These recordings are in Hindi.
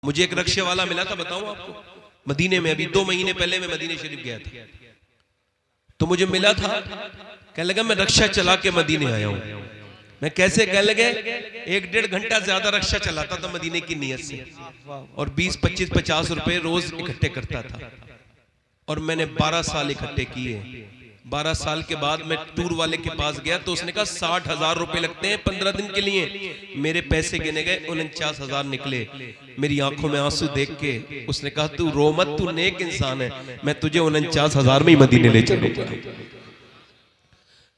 मुझे एक रक्शे वाला मिला था, बताऊं आपको, मदीने में। अभी 2 महीने पहले मैं मदीने शरीफ गया था, तो मुझे मिला था, कहने लगा मैं रक्शा चला के मदीने आया हूं। मैं कैसे? कहने लगे 1-1.5 घंटा ज्यादा रक्शा चलाता था मदीने की नियत से, और 20, 25, 50 रुपए रोज इकट्ठे करता था, और मैंने 12 साल इकट्ठे किए। 12 साल के बाद मैं टूर वाले के पास गया, तो उसने कहा 60,000 रुपए लगते हैं 15 दिन के लिए। मेरे पैसे गिने गए, 49,000 निकले। मेरी आंखों में आंसू देख के उसने कहा तू रो मत, तू नेक इंसान है, मैं तुझे 49,000 में ही मदीने ले चलूंगा।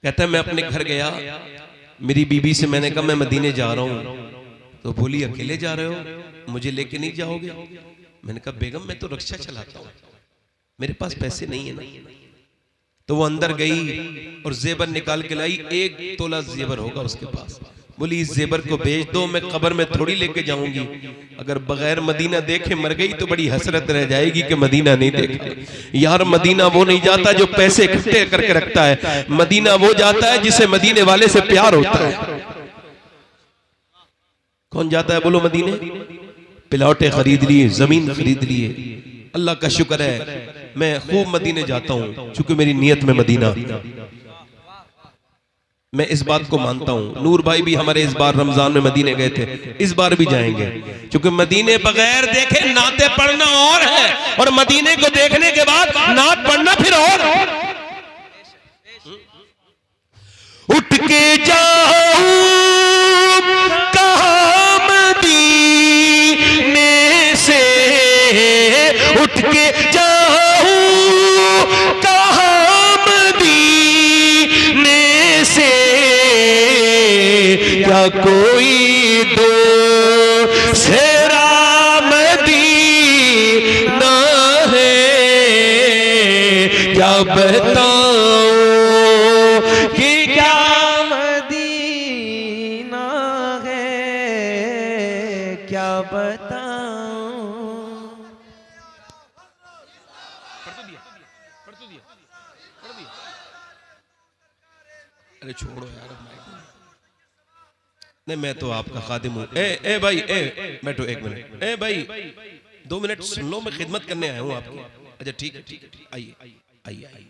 कहता है मैं अपने घर गया, मेरी बीबी से मैंने कहा मैं मदीने जा रहा हूं, तो बोली अकेले जा रहे हो, मुझे लेके नहीं जाओगे? मैंने कहा बेगम मैं तो रक्शा चलाता हूं, मेरे पास पैसे नहीं है ना। तो वो अंदर गई और जेबर निकाल के लाई, 1 तोला जेबर होगा उसके पास। बोली इस जेबर को बेच दो, मैं कब्र में थोड़ी लेके जाऊंगी, अगर बगैर मदीना देखे मर गई तो बड़ी हसरत रह जाएगी कि मदीना नहीं देखा। यार मदीना वो नहीं जाता जो पैसे इकट्ठे करके रखता है, मदीना वो जाता है जिसे मदीने वाले से प्यार होता है। कौन जाता है बोलो मदीने? प्लॉटें खरीद लिए, जमीन खरीद लिए। अल्लाह का शुक्र है मैं खूब मदीने जाता हूं, चूंकि मेरी नियत में मदीना। मैं इस बात को मानता हूं। नूर भाई भी हमारे इस बार रमजान में मदीने गए थे, इस बार भी जाएंगे, क्योंकि मदीने बगैर देखे नाते पढ़ना और है, और मदीने को देखने के बाद नात पढ़ना फिर और। उठ के जाऊं कहां मदीने से, उठ के जाऊं कहां मदीने से, क्या कोई दूसरा मदीना है, क्या बताऊं कि क्या मदीना है, क्या बताऊं। अरे छोड़ो यार, नहीं मैं तो आपका खादिम हूं। ए भाई, बैठो 1 मिनट। ए भाई 2 मिनट सुन लो, मैं खिदमत करने आया हूं आपकी। अच्छा ठीक है, आइए आइए।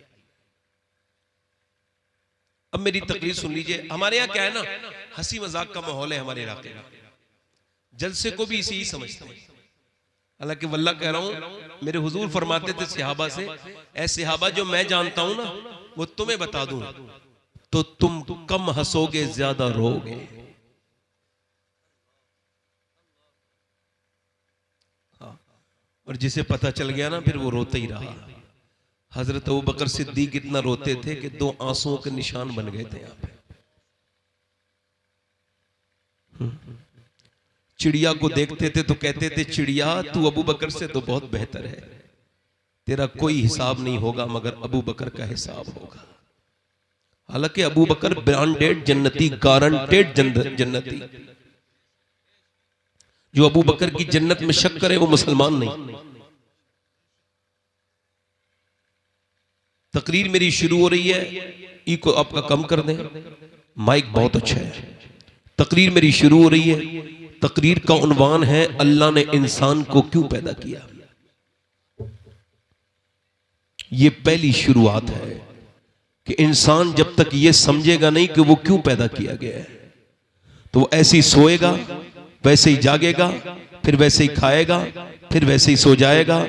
अब मेरी तकरीर सुन लीजिए। हमारे यहाँ क्या है ना, हंसी मजाक का माहौल है हमारे इलाके में, जलसे को भी इसी ही समझते हैं। हालांकि वल्लाह कह रहा हूं, मेरे हुजूर फरमाते थे सहाबा से, ऐ सहाबा जो मैं जानता हूं ना वो तुम्हें बता दूं तो तुम कम हंसोगे ज्यादा रोगे। हाँ, और जिसे पता चल गया ना फिर वो रोते ही रहा। हजरत अबू बकर सिद्दीक इतना रोते थे कि 2 आंसुओं के निशान बन गए थे यहाँ पे। चिड़िया को देखते थे तो कहते थे चिड़िया तू अबू बकर से तो बहुत बेहतर है, तेरा कोई हिसाब नहीं होगा मगर अबू बकर का हिसाब होगा। हालांकि अबू बकर ब्रांडेड जन्नती, गारंटेड जन्नती। जो अबू बकर की जन्नत में शक करे वो मुसलमान नहीं। तकरीर मेरी शुरू हो रही है, ई को आपका कम कर दें, माइक बहुत अच्छा है। तकरीर मेरी शुरू हो रही है, तकरीर का उन्वान है अल्लाह ने इंसान को क्यों पैदा किया। ये पहली शुरुआत है कि इंसान जब तक ये समझेगा नहीं कि वो क्यों पैदा किया गया है, तो वो ऐसे ही सोएगा, वैसे ही जागेगा, फिर वैसे ही खाएगा, फिर वैसे ही सो जाएगा,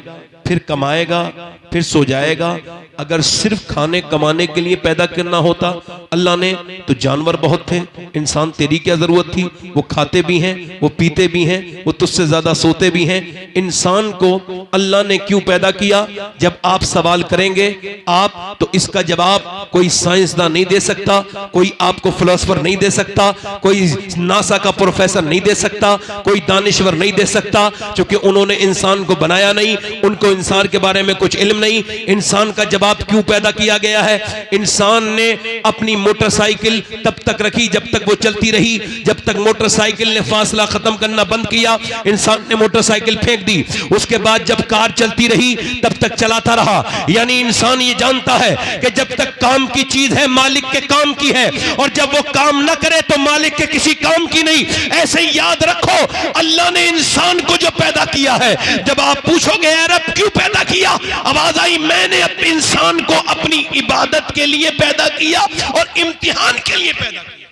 फिर कमाएगा, फिर सो जाएगा। अगर सिर्फ खाने कमाने के लिए पैदा करना होता अल्लाह ने तो जानवर बहुत थे, इंसान तेरी क्या जरूरत थी। वो खाते भी हैं, वो पीते भी हैं, वो तुझसे ज्यादा सोते भी हैं। इंसान को अल्लाह ने क्यों पैदा किया, जब आप सवाल करेंगे आप, तो इसका जवाब कोई साइंसदान नहीं दे सकता, कोई आपको फिलोसोफर नहीं दे सकता, कोई नासा का प्रोफेसर नहीं दे सकता, कोई दानिश्वर नहीं दे सकता, क्योंकि उन्होंने इंसान को बनाया नहीं, उनको इंसान के बारे में कुछ इल्म नहीं। इंसान का जवाब जवाब क्यों पैदा किया गया है? इंसान ने अपनी मोटरसाइकिल तब तक रखी जब तक वो चलती रही। जब तक मोटरसाइकिल ने फासला खत्म करना बंद किया, इंसान ने मोटरसाइकिल फेंक दी। उसके बाद जब कार चलती रही तब तक चलाता रहा। यानी इंसान ये जानता है कि जब तक काम की चीज है मालिक के काम की है, और जब वो काम ना करे तो मालिक के किसी काम की नहीं। ऐसे ही याद रखो, अल्लाह ने इंसान को जो पैदा किया है, जब आप पूछोगे रब क्यों पैदा किया, आवाज आई मैंने अपने इंसान को अपनी इबादत के लिए पैदा किया और इम्तिहान के लिए पैदा किया।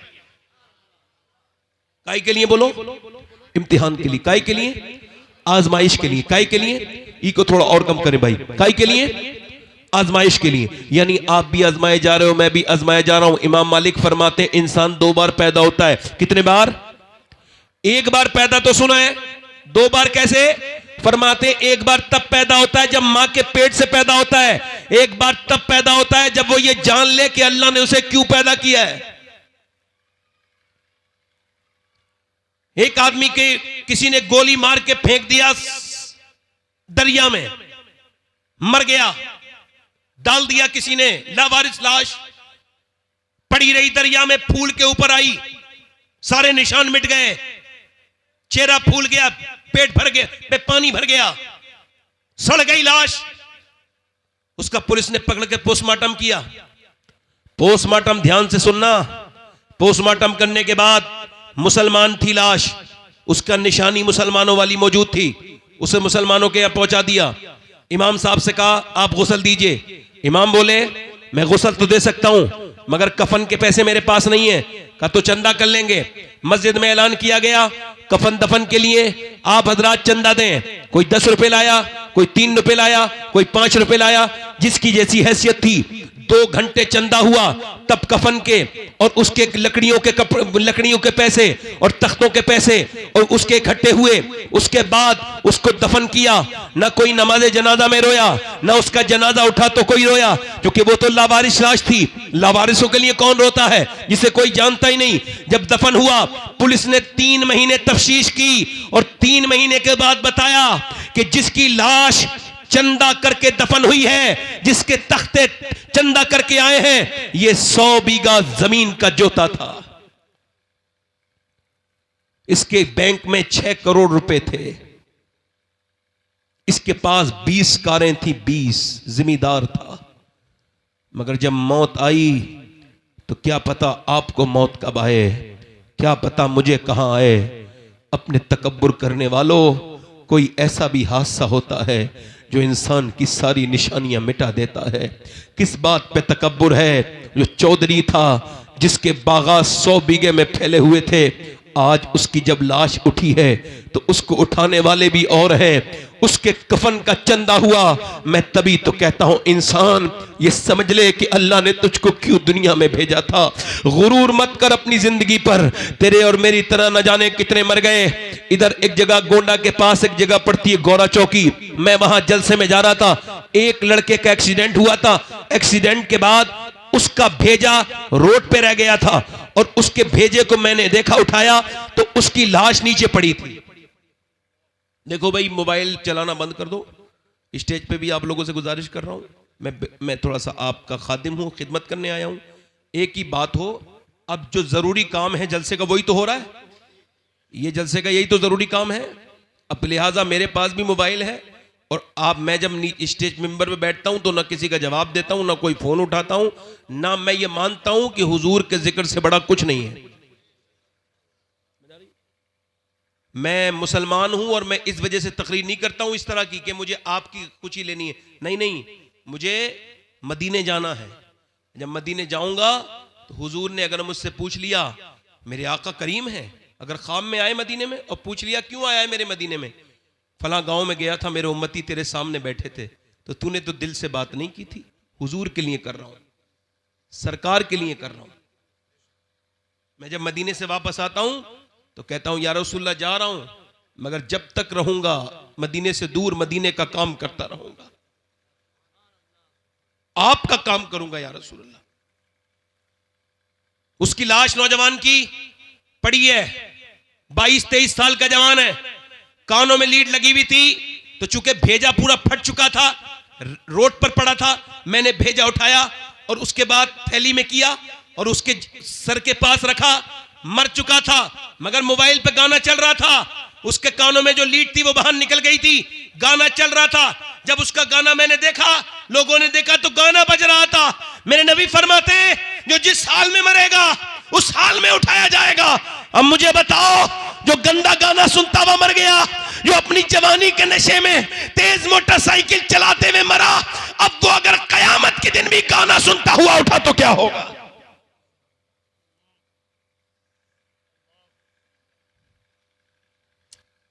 काय के लिए बोलो? इम्तिहान के लिए। काय के लिए? आजमाइश के लिए। काय के लिए? ई को थोड़ा और कम करें भाई। काय के लिए? आजमाइश के लिए। यानी आप भी आजमाए जा रहे हो, मैं भी आजमाया जा रहा हूं। इमाम मालिक फरमाते हैं इंसान 2 बार पैदा होता है। कितने बार? 1 बार पैदा तो सुना है, 2 बार कैसे? फरमाते एक बार तब पैदा होता है जब मां के पेट से पैदा होता है, एक बार तब पैदा होता है जब वो ये जान ले कि अल्लाह ने उसे क्यों पैदा किया है। एक आदमी के किसी ने गोली मार के फेंक दिया दरिया में, मर गया। डाल दिया किसी ने, लावारिस लाश पड़ी रही दरिया में, फूल के ऊपर आई, सारे निशान मिट गए, चेहरा फूल गया, पेट भर गया, पानी भर गया, सड़ गई लाश। उसका पुलिस ने पकड़ के पोस्टमार्टम किया। पोस्टमार्टम ध्यान से सुनना, पोस्टमार्टम करने के बाद मुसलमान थी लाश, उसका निशानी मुसलमानों वाली मौजूद थी, उसे मुसलमानों के यहां पहुंचा दिया। इमाम साहब से कहा आप गुस्ल दीजिए। इमाम बोले मैं गुस्ल तो दे सकता हूं मगर कफन के पैसे मेरे पास नहीं है। कहा तो चंदा कर लेंगे। मस्जिद में ऐलान किया गया कफन दफन के लिए आप हजरात चंदा दें। कोई 10 रुपए लाया, कोई 3 रुपए लाया, कोई 5 रुपए लाया, जिसकी जैसी हैसियत थी। 2 घंटे चंदा हुआ, तब कफन के और उसके लकड़ियों के पैसे और तख्तों के पैसे और उसके इकट्ठे हुए। उसके बाद उसको दफन किया। ना कोई नमाज जनाजा में रोया, ना उसका जनाजा उठा तो कोई रोया, क्योंकि वो तो लावारिस लाश थी। लावारिसों के लिए कौन रोता है? जिसे कोई जानता ही नहीं। जब दफन हुआ, पुलिस ने 3 महीने तफ्तीश की और 3 महीने के बाद बताया कि जिसकी लाश चंदा करके दफन हुई है, जिसके तख्ते चंदा करके आए हैं, ये 100 बीघा जमीन का जोता था। इसके बैंक में 6 करोड़ रुपए थे। इसके पास 20 कारें थी, 20 जिम्मेदार था। मगर जब मौत आई तो क्या पता आपको मौत कब आए, क्या पता मुझे कहां आए। अपने तकब्बुर करने वालों, कोई ऐसा भी हादसा होता है जो इंसान की सारी निशानियां मिटा देता है। किस बात पे तकब्बुर है? जो चौधरी था जिसके बागात 100 बीघे में फैले हुए थे, आज उसकी जब लाश उठी है तो उसको उठाने वाले भी और हैं। उसके कफन का चंदा हुआ। मैं तभी तो कहता हूं इंसान ये समझ ले कि अल्लाह ने तुझको क्यों दुनिया में भेजा था। गुरूर मत कर अपनी जिंदगी पर। तेरे और मेरी तरह न जाने कितने मर गए। इधर एक जगह गोंडा के पास एक जगह पड़ती है गौरा चौकी, मैं वहां जलसे में जा रहा था। एक लड़के का एक्सीडेंट हुआ था। एक्सीडेंट के बाद उसका भेजा रोड पे रह गया था और उसके भेजे को मैंने देखा, उठाया तो उसकी लाश नीचे पड़ी थी। देखो भाई, मोबाइल चलाना बंद कर दो। स्टेज पे भी आप लोगों से गुजारिश कर रहा हूं, मैं थोड़ा सा आपका खादिम हूं, खिदमत करने आया हूं। एक ही बात हो, अब जो जरूरी काम है जलसे का वही तो हो रहा है। ये जलसे का यही तो जरूरी काम है। अब लिहाजा मेरे पास भी मोबाइल है और मैं जब स्टेज मेंबर पे बैठता हूं तो ना किसी का जवाब देता हूं, ना कोई फोन उठाता हूं, ना मैं ये मानता हूं कि हुजूर के जिक्र से बड़ा कुछ नहीं है। मैं मुसलमान हूं और मैं इस वजह से तकरीर नहीं करता हूं इस तरह की कि मुझे आपकी कुछ ही लेनी है। नहीं, मुझे मदीने जाना है। जब मदीने जाऊंगा तो हुजूर ने अगर मुझसे पूछ लिया, मेरे आका करीम है, अगर ख्वाब में आए मदीने में और पूछ लिया क्यों आया है मेरे मदीने में, फला गांव में गया था, मेरे उम्मती तेरे सामने बैठे थे, तो तूने तो दिल से बात नहीं की थी। हुजूर के लिए कर रहा हूं, सरकार के लिए कर रहा हूं। मैं जब मदीने से वापस आता हूं तो कहता हूं या रसूलल्लाह जा रहा हूं, मगर जब तक रहूंगा मदीने से दूर मदीने का काम करता रहूंगा, आपका काम करूंगा या रसूलल्लाह। उसकी लाश नौजवान की पड़ी है, 22-23 साल का जवान है, कानों में लीड लगी हुई थी, तो चूंकि भेजा पूरा फट चुका था, रोड पर पड़ा था, मैंने भेजा उठाया और उसके बाद थैली में किया और उसके सर के पास रखा। मर चुका था मगर मोबाइल पे गाना चल रहा था, उसके कानों में जो लीड थी वो बाहर निकल गई थी, गाना चल रहा था। जब उसका गाना मैंने देखा, लोगों ने देखा तो गाना बज रहा था। मेरे नबी फरमाते हैं जो जिस हाल में मरेगा उस हाल में उठाया जाएगा। अब मुझे बताओ, जो गंदा गाना सुनता हुआ मर गया, जो अपनी जवानी के नशे में तेज मोटरसाइकिल चलाते हुए मरा, अब वो अगर कयामत के दिन भी गाना सुनता हुआ उठा तो क्या होगा?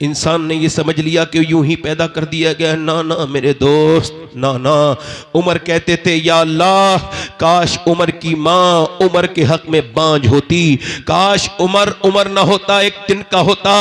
इंसान ने ये समझ लिया कि यूं ही पैदा कर दिया गया। ना ना मेरे दोस्त, ना ना। उमर कहते थे या अल्लाह, काश उमर की माँ उमर के हक में बांझ होती, काश उमर उमर ना होता, एक दिन का होता।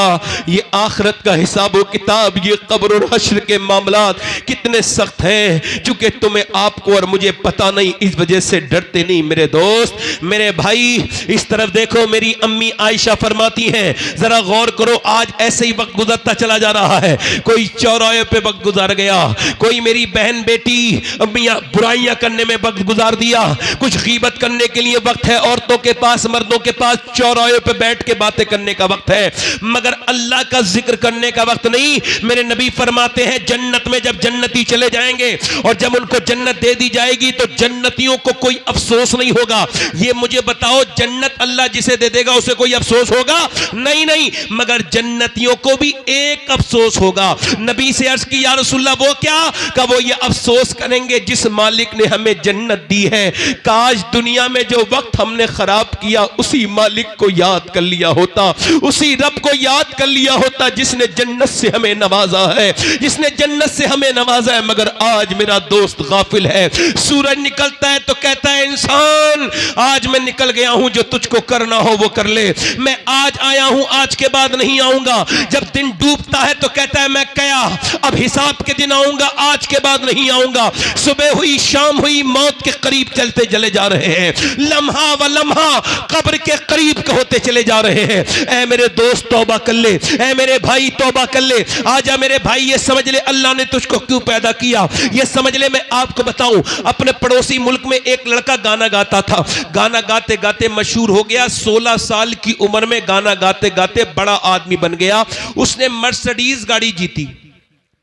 ये आखिरत का हिसाब व किताब, ये कब्र और हश्र के मामलात कितने सख्त हैं, चूंकि तुम्हें आपको और मुझे पता नहीं, इस वजह से डरते नहीं। मेरे दोस्त, मेरे भाई, इस तरफ देखो, मेरी अम्मी आयशा फरमाती हैं, जरा गौर करो, आज ऐसे ही वक्त गुजरता चला जा रहा है। कोई चौराहे पे वक्त गुजार गया, कोई मेरी बहन बेटी अम्मियां बुराइयां करने में वक्त गुजार दिया, कुछ गीबत करने के लिए वक्त है औरतों के पास, मर्दों के पास चौराहे पे बैठ के बातें करने का वक्त है, मगर अल्लाह का जिक्र करने का वक्त नहीं। मेरे नबी फरमाते हैं जन्नत में जब जन्नती चले जाएंगे और जब उनको जन्नत दे दी जाएगी तो जन्नतियों को कोई अफसोस नहीं होगा। ये मुझे बताओ, जन्नत अल्लाह जिसे दे देगा उसे कोई अफसोस होगा? नहीं नहीं, मगर जन्नतियों को भी एक अफसोस होगा। नबी से अर्ज की या रसूलल्लाह, वो क्या? का वो ये अफसोस करेंगे जिस मालिक ने हमें जन्नत दी है, काश दुनिया में जो वक्त हमने खराब किया उसी मालिक को याद कर लिया होता, उसी रब को याद कर लिया होता जिसने जन्नत से हमें नवाजा है, जिसने जन्नत से हमें नवाजा है। मगर आज मेरा दोस्त गाफिल है। सूरज निकलता है तो कहता है इंसान आज मैं निकल गया हूं, जो तुझको करना हो वो कर ले, मैं आज आया हूं, आज के बाद नहीं आऊंगा। जब दिन डूबता है तो कहता है मैं गया, अब हिसाब के दिन आऊंगा, आज के बाद नहीं आऊंगा। सुबह हुई, शाम हुई, मौत के करीब चलते चले जा रहे हैं, लम्हा व लम्हा कब्र के करीब होते चले जा रहे हैं। ऐ मेरे दोस्त तौबा कर ले, ऐ मेरे भाई तौबा कर ले। आजा मेरे भाई, ये समझ ले अल्लाह ने तुझको क्यों पैदा किया, ये समझ ले। मैं आपको बताऊं, अपने पड़ोसी मुल्क में एक लड़का गाना गाता था, गाना गाते गाते मशहूर हो गया। 16 साल की उम्र में गाना गाते गाते बड़ा आदमी बन गया। उसने मर्सिडीज गाड़ी जीती,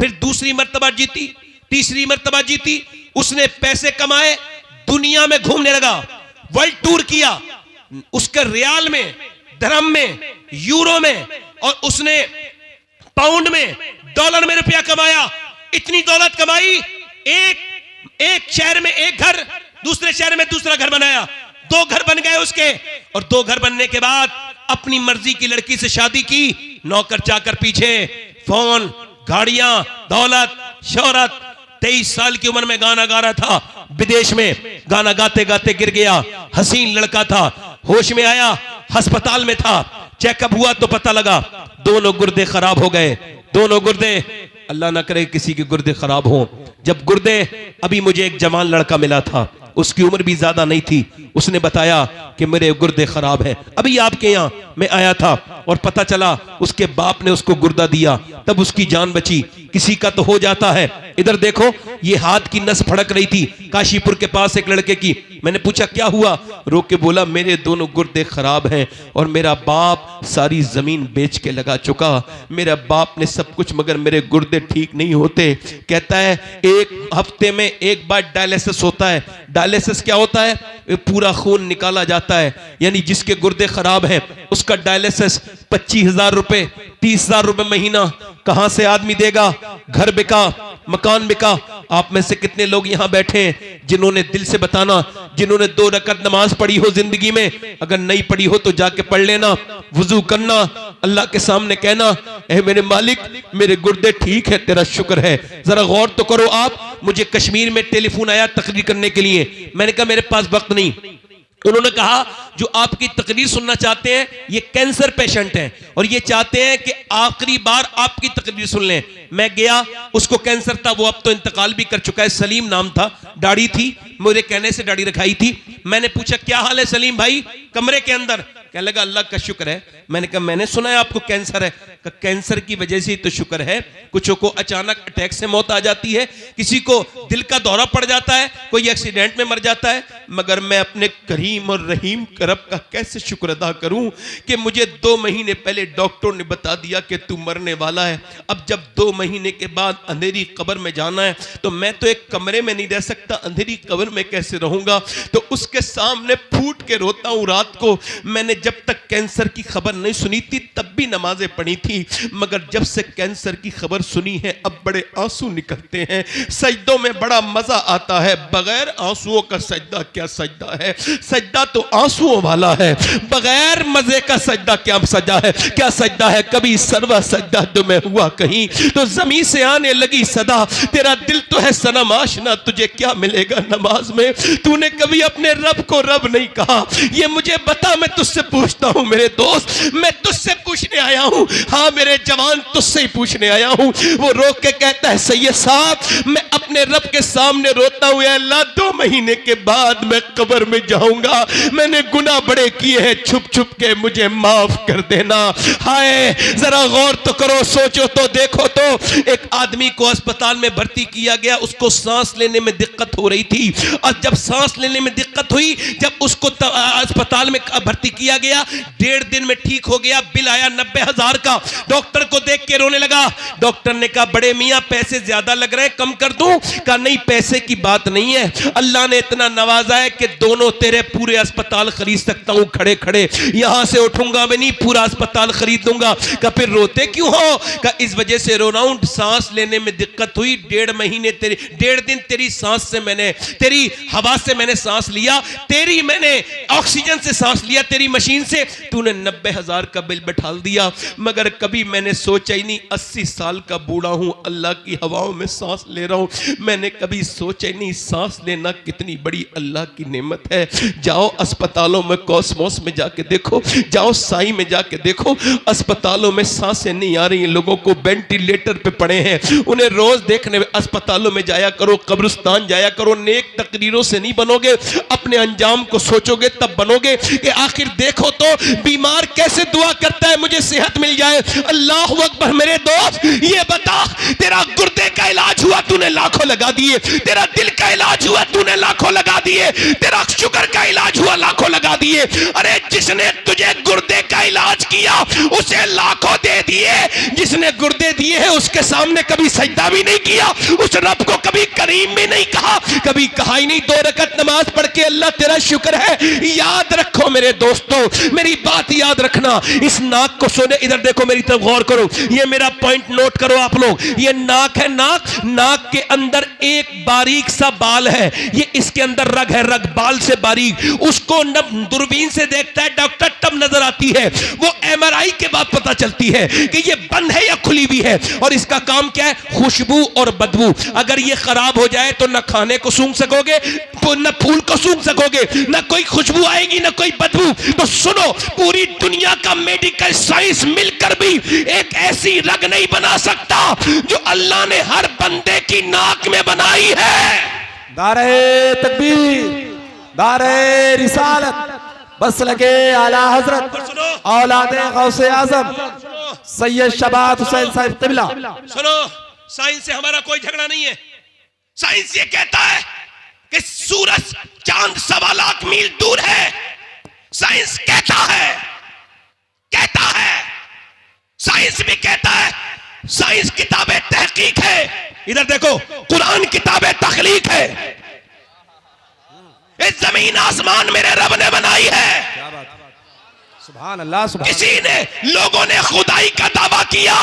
फिर दूसरी मर्तबा जीती, तीसरी मर्तबा जीती। उसने पैसे कमाए, दुनिया में घूमने लगा, वर्ल्ड टूर किया। उसके रियाल में, धर्म में, यूरो में, और उसने पाउंड में, डॉलर में रुपया कमाया। इतनी दौलत कमाई, एक शहर में एक घर, दूसरे शहर में दूसरा घर बनाया, 2 घर बन गए उसके। और 2 घर बनने के बाद अपनी मर्जी की लड़की से शादी की, नौकर चाकर पीछे, फोन, गाड़ियां, दौलत, शोहरत। 23 साल की उम्र में गाना गा रहा था, विदेश में गाना गाते गाते गिर गया। हसीन लड़का था, होश में आया, अस्पताल में था, चेकअप हुआ तो पता लगा दोनों गुर्दे खराब हो गए, दोनों गुर्दे। अल्लाह ना करे किसी के गुर्दे खराब हो। जब गुर्दे, अभी मुझे एक जवान लड़का मिला था, उसकी उम्र भी ज्यादा नहीं थी, उसने बताया कि मेरे गुर्दे खराब हैं। अभी आपके यहाँ मैं आया था और पता चला उसके बाप ने उसको गुर्दा दिया, तब उसकी जान बची। किसी का तो हो जाता है। इधर देखो, ये हाथ की नस फड़क रही थी काशीपुर के पास एक लड़के की। मैंने पूछा क्या हुआ, रो के बोला मेरे दोनों गुर्दे खराब हैं और मेरा बाप सारी जमीन बेच के लगा चुका, मेरा बाप ने सब कुछ, मगर मेरे गुर्दे ठीक नहीं होते। कहता है 1 हफ्ते में 1 बार डायलिसिस होता है। डायलिसिस क्या होता है? पूरा खून निकाला जाता है, यानी जिसके गुर्दे खराब हैं उसका डायलिसिस 25,000 रुपए, 30,000 रुपए महीना। कहां से आदमी देगा? घर बिका, मकान बिका। आप में से कितने लोग यहां बैठे हैं जिन्होंने, दिल से बताना, जिन्होंने 2 रकात नमाज पढ़ी हो जिंदगी में? अगर नहीं पढ़ी हो तो जाके पढ़ लेना, वुजू करना, अल्लाह के सामने कहना ऐ मेरे मालिक मेरे गुर्दे ठीक है, तेरा शुक्र है। जरा गौर तो करो आप। मुझे कश्मीर में टेलीफोन आया तकरीर करने के लिए, मैंने कहा मेरे पास वक्त नहीं। उन्होंने कहा जो आपकी तकरीर सुनना चाहते हैं ये कैंसर पेशेंट हैं और ये चाहते हैं कि आखिरी बार आपकी तकरीर सुन लें। मैं गया, उसको कैंसर था, वो अब तो इंतकाल भी कर चुका है, सलीम नाम था, दाढ़ी थी, मेरे कहने से दाढ़ी रखाई थी। मैंने पूछा क्या हाल है सलीम भाई, कमरे के अंदर। कहने लगा अल्लाह का शुक्र है। मैंने कहा मैंने सुना है आपको कैंसर है। कहा कैंसर की वजह से तो शुक्र है, कुछों को अचानक अटैक से मौत आ जाती है, किसी को दिल का दौरा पड़ जाता है, कोई एक्सीडेंट में मर जाता है, मगर मैं अपने करीम और रहीम रब का कैसे शुक्र अदा करूं कि मुझे 2 महीने पहले डॉक्टर ने बता दिया कि तू मरने वाला है। अब जब 2 महीने के बाद अंधेरी कब्र में जाना है तो मैं तो एक कमरे में नहीं रह सकता, अंधेरी कब्र में कैसे रहूंगा। तो उसके सामने फूट के रोता हूं रात को। मैंने जब तक कैंसर की खबर नहीं सुनी थी तब भी नमाजें पढ़ी थी, मगर जब से कैंसर की खबर सुनी है अब बड़े आंसू निकलते हैं। सजदों में बड़ा मजा आता है, बगैर आंसुओं का सजदा क्या सजदा है। सजदा तो आंसुओं वाला है, बगैर मजे का सजदा क्या सजा है, क्या सजदा है। कभी सरवा सजदा तो मैं हुआ कहीं तो जमीन से आने लगी सदा, तेरा दिल तो है सनम आशना, तुझे क्या मिलेगा नमाज में। तूने कभी अपने रब को रब नहीं कहा, ये मुझे बता। मैं तुझसे पूछता हूं मेरे दोस्त, मैं तुझसे पूछने आया हूं, हाँ मेरे जवान तुझसे ही पूछने आया हूं। वो रोक के कहता है सैयद साहब मैं अपने रब के सामने रोता हूं, अल्लाह 2 महीने के बाद मैं कब्र में जाऊंगा, मैंने गुनाह बड़े किए हैं, छुप छुप के मुझे माफ कर देना। हाय जरा गौर तो करो, सोचो तो देखो तो। एक आदमी को अस्पताल में भर्ती किया गया, उसको सांस लेने में दिक्कत हो रही थी, और जब सांस लेने में दिक्कत हुई, जब उसको अस्पताल में भर्ती किया गया, 1.5 दिन में ठीक हो गया। बिल आया 90,000 का। डॉक्टर को देख के रोने लगा। डॉक्टर ने कहा बड़े मियां पैसे ज्यादा लग रहे हैं, कम कर दूं। कहा नहीं पैसे की बात नहीं है, अल्लाह ने इतना नवाजा है कि दोनों तेरे पूरे अस्पताल खरीद सकता हूं, खड़े खड़े यहां से उठूंगा भी नहीं, पूरा अस्पताल खरीद दूंगा। कहा फिर रोते क्यों हो? कहा इस वजह से रो रहा हूं, सांस लेने में दिक्कत हुई, 1.5 महीने तेरी 1.5 दिन तेरी सांस से मैंने, तेरी हवा से मैंने सांस लिया, तेरी मैंने ऑक्सीजन से सांस लिया, तेरी मशीन से। तूने 90,000 का बिल बैठा दिया, मगर कभी मैंने सोचा ही नहीं, 80 साल का बूढ़ा हूं, अल्लाह की हवाओं में सांस ले रहा हूं। मैंने कभी सोचा ही नहीं सांस लेना कितनी बड़ी अल्लाह की नेमत है। जाओ अस्पतालों में, कॉस्मोस में जाके देखो, जाओ साई में जाके देखो, अस्पतालों में सांसें नहीं आ रही, लोगों को वेंटिलेटर पे पड़े हैं, उन्हें रोज देखने अस्पतालों में जाया करो, कब्रिस्तान जाया करो। नेक तकरीरों से नहीं बनोगे, अपने अंजाम को सोचोगे तब बनोगे। कि आखिर देखो तो बीमार कैसे दुआ करता है मुझे सेहत मिल जाए। अल्लाह अकबर। मेरे दोस्त ये बता, तेरा गुर्दे का इलाज हुआ तूने लाखों लगा दिए, तेरा दिल का इलाज हुआ तूने लाखों लगा दिए, तेरा शुगर का इलाज हुआ लाखों लगा दिए। अरे जिसने तुझे गुर्दे का इलाज किया उसे लाखों दे दिए, जिसने गुर्दे दिए हैं उसके सामने कभी सजदा भी नहीं किया, उस रब को कभी करीम भी नहीं कहा, कभी कहा ही नहीं 2 रकत नमाज पढ़ के अल्लाह तेरा शुक्र है। याद रखो मेरे दोस्तों, मेरी बात याद रखना। इस नाक को सुने, इधर देखो मेरी तरफ गौर करो, ये मेरा पॉइंट नोट करो आप लोग। ये नाक है, नाक, नाक के अंदर एक बारीक सा बाल है, ये इसके अंदर रग है, रग बाल से बारीक, उसको दूरबीन से देखता है डॉक्टर तब नजर आती है, वो MRI के बाद पता चलती है कि ये बंद है या खुली भी है। और इसका काम क्या है? खुशबू और बदबू। अगर ये खराब हो जाए तो न खाने को सूंघ सकोगे, तो न फूल को सूंघ सकोगे, न कोई खुशबू आएगी न कोई बदबू। तो सुनो, पूरी दुनिया का मेडिकल साइंस मिलकर भी एक ऐसी रग नहीं बना सकता जो अल्लाह ने हर बंदे की नाक में बनाई है। दारे तकबीर, दारे रिसालत, बस लगे आला हजरत औलादे गौसे आजम सैयद शबात हुसैन साहिब क़िबला। सुनो, साइंस से हमारा कोई झगड़ा नहीं है। साइंस ये कहता है कि सूरज चांद 1.25 लाख मील दूर है। साइंस कहता है, साइंस भी कहता है, साइंस किताबें तहकीक है। इधर देखो, कुरान किताबें तखलीक है। इस जमीन आसमान मेरे रब ने बनाई है। सुभान अल्लाह, सुभान। किसी ने, लोगों ने खुदाई का दावा किया,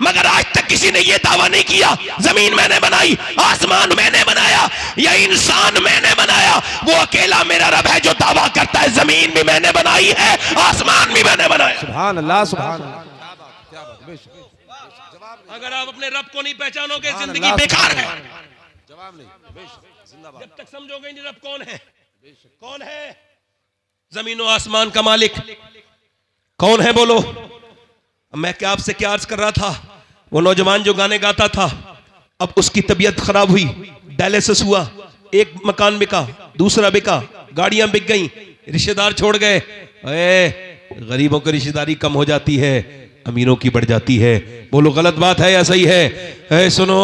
मगर आज तक किसी ने यह दावा नहीं किया जमीन मैंने बनाई, आसमान मैंने बनाया, या इंसान मैंने बनाया। वो अकेला मेरा रब है जो दावा करता है जमीन भी मैंने बनाई है, आसमान भी मैंने बनाया। सुभान अल्लाह, सुभान। अगर आप अपने रब को नहीं पहचानोगे जिंदगी बेकार है। जब तक समझोगे नहीं रब कौन है, कौन है जमीन और आसमान का मालिक, कौन है बोलो। मैं क्या आपसे क्या अर्ज कर रहा था, वो नौजवान जो गाने गाता था, अब उसकी तबीयत खराब हुई, डायलिसिस हुआ, एक मकान बिका, दूसरा बिका, गाड़ियां बिक गई, रिश्तेदार छोड़ गए। गरीबों की रिश्तेदारी कम हो जाती है, अमीरों की बढ़ जाती है। बोलो गलत बात है या सही है? सुनो,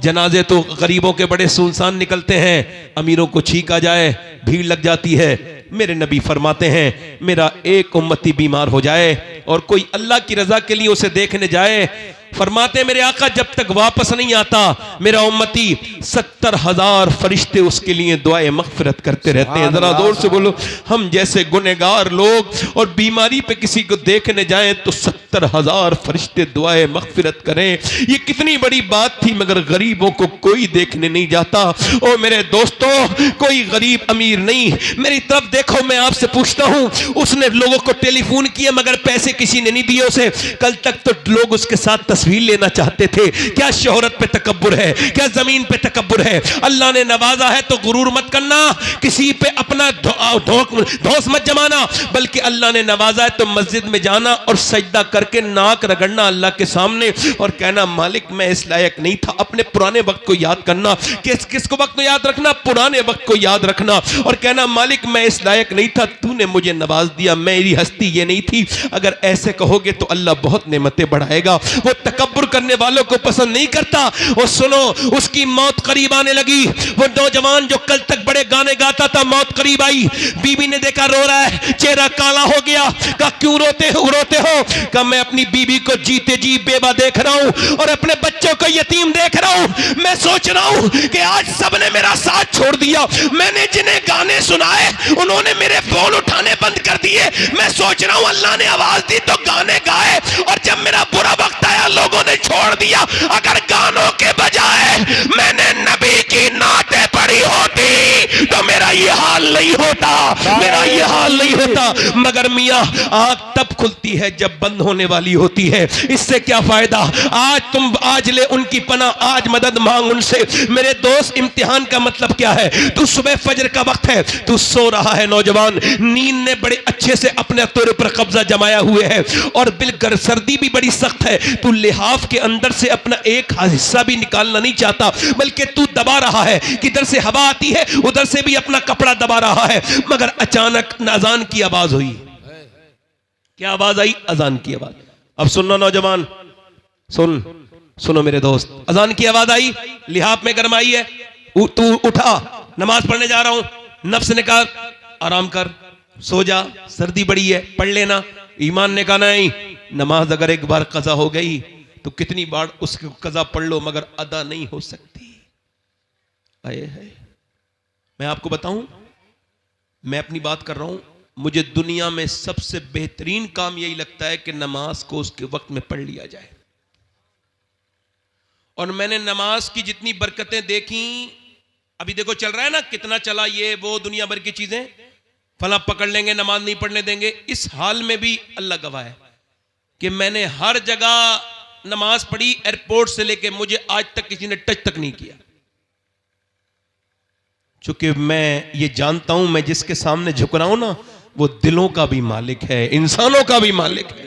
जनाजे तो गरीबों के बड़े सुनसान निकलते हैं, अमीरों को छींक आ जाए, भीड़ लग जाती है। मेरे नबी फरमाते हैं, मेरा एक उम्मती बीमार हो जाए और कोई अल्लाह की रजा के लिए उसे देखने जाए, फरमाते मेरे आका जब तक वापस नहीं आता मेरा उम्मती 70,000 फरिश्ते उसके लिए दुआए मगफिरत करते रहते हैं। जरा जोर से बोलो, हम जैसे गुनहगार लोग और बीमारी पे किसी को देखने जाएं तो 70,000 फरिश्ते दुआए मगफिरत करें। ये कितनी बड़ी बात थी, मगर गरीबों को कोई देखने नहीं जाता। ओ मेरे दोस्तों, कोई गरीब अमीर नहीं, मेरी तरफ देखो, मैं आपसे पूछता हूं, उसने लोगों को टेलीफोन किया मगर पैसे किसी ने नहीं दिए उसे। कल तक तो लोग उसके साथ तस्वीर लेना चाहते थे। क्या शोहरत पे तकब्बुर है? क्या जमीन पे तकब्बुर है? अल्लाह ने नवाजा है तो गुरूर मत करना, किसी पे अपना धौंस मत जमाना, बल्कि अल्लाह ने नवाजा है तो मस्जिद में जाना और सजदा करके नाक रगड़ना अल्लाह के सामने और कहना मालिक मैं इस लायक नहीं था। अपने पुराने वक्त को याद करना। किसको वक्त को याद रखना? पुराने वक्त को याद रखना और कहना मालिक मैं इस लायक नहीं था, तूने मुझे नवाज दिया, मेरी हस्ती ये नहीं थी। अगर ऐसे कहोगे तो अल्लाह बहुत नेमतें बढ़ाएगा। वो तकब्बुर करने वालों को पसंद नहीं करता। और सुनो, उसकी मौत करीब आने लगी। वो नौजवान जो कल तक बड़े गाने गाता था, मौत करीब आई। बीवी ने देखा रो रहा है, चेहरा काला हो गया। कहा क्यों रोते हो? कहा मैं अपनी बीवी को जीते जी बेवा देख रहा हूं और अपने बच्चों को यतीम देख रहा हूं। मैं सोच रहा हूं कि आज सबने मेरा साथ छोड़ दिया। मैंने जिन्हें गाने सुनाए उन्होंने मेरे फोन उठाने बंद कर दिए। मैं सोच रहा हूं अल्लाह ने आवाज दी तो गाने गाए, और जब मेरा बुरा वक्त आया लोगों ने छोड़ दिया। अगर गानों के बजाय मैंने नबी की नाते पढ़ी होती तो मेरा ये हाल नहीं होता, मेरा ये हाल नहीं होता। मगर मियां, आंख तब खुलती है जब बंद होने वाली होती है। इससे क्या फायदा? आज ले उनकी पनाह, आज मदद मांग उनसे। मेरे दोस्त, इम्तिहान का मतलब क्या है? तू सुबह फजर का वक्त है, तू सो रहा है नौजवान, नींद ने बड़े अच्छे से अपने तेरे पर कब्जा जमाया हुए है और बिल्कुल सर्दी भी बड़ी सख्त है। तू लिहाफ के अंदर से अपना एक हिस्सा भी निकालना नहीं चाहता, बल्कि तू दबा रहा है। किधर से हवा आती है उधर से भी अपना कपड़ा दबा रहा है। मगर अचानक अजान की आवाज हुई। क्या आवाज आई? अजान की आवाज। अब सुनो नौजवान, सुनो मेरे दोस्त, अजान की आवाज आई, लिहाफ में गरमाई है, तू उठा, नमाज पढ़ने जा रहा हूं। नफ्स ने कहा आराम कर, सो जा, सर्दी बड़ी है, पढ़ लेना। ईमान ने कहा नहीं, नमाज अगर एक बार कजा हो गई तो कितनी बार उसकी कजा पढ़ लो मगर अदा नहीं हो सकती। आए है, मैं आपको बताऊं, मैं अपनी बात कर रहा हूं, मुझे दुनिया में सबसे बेहतरीन काम यही लगता है कि नमाज को उसके वक्त में पढ़ लिया जाए। और मैंने नमाज की जितनी बरकतें देखी, अभी देखो चल रहा है ना, कितना चला ये वो दुनिया भर की चीजें, फला पकड़ लेंगे, नमाज नहीं पढ़ने देंगे। इस हाल में भी अल्लाह गवाह है कि मैंने हर जगह नमाज पढ़ी, एयरपोर्ट से लेके मुझे आज तक किसी ने टच तक नहीं किया। चूंकि मैं ये जानता हूं, मैं जिसके सामने झुक रहा हूं ना, वो दिलों का भी मालिक है, इंसानों का भी मालिक है।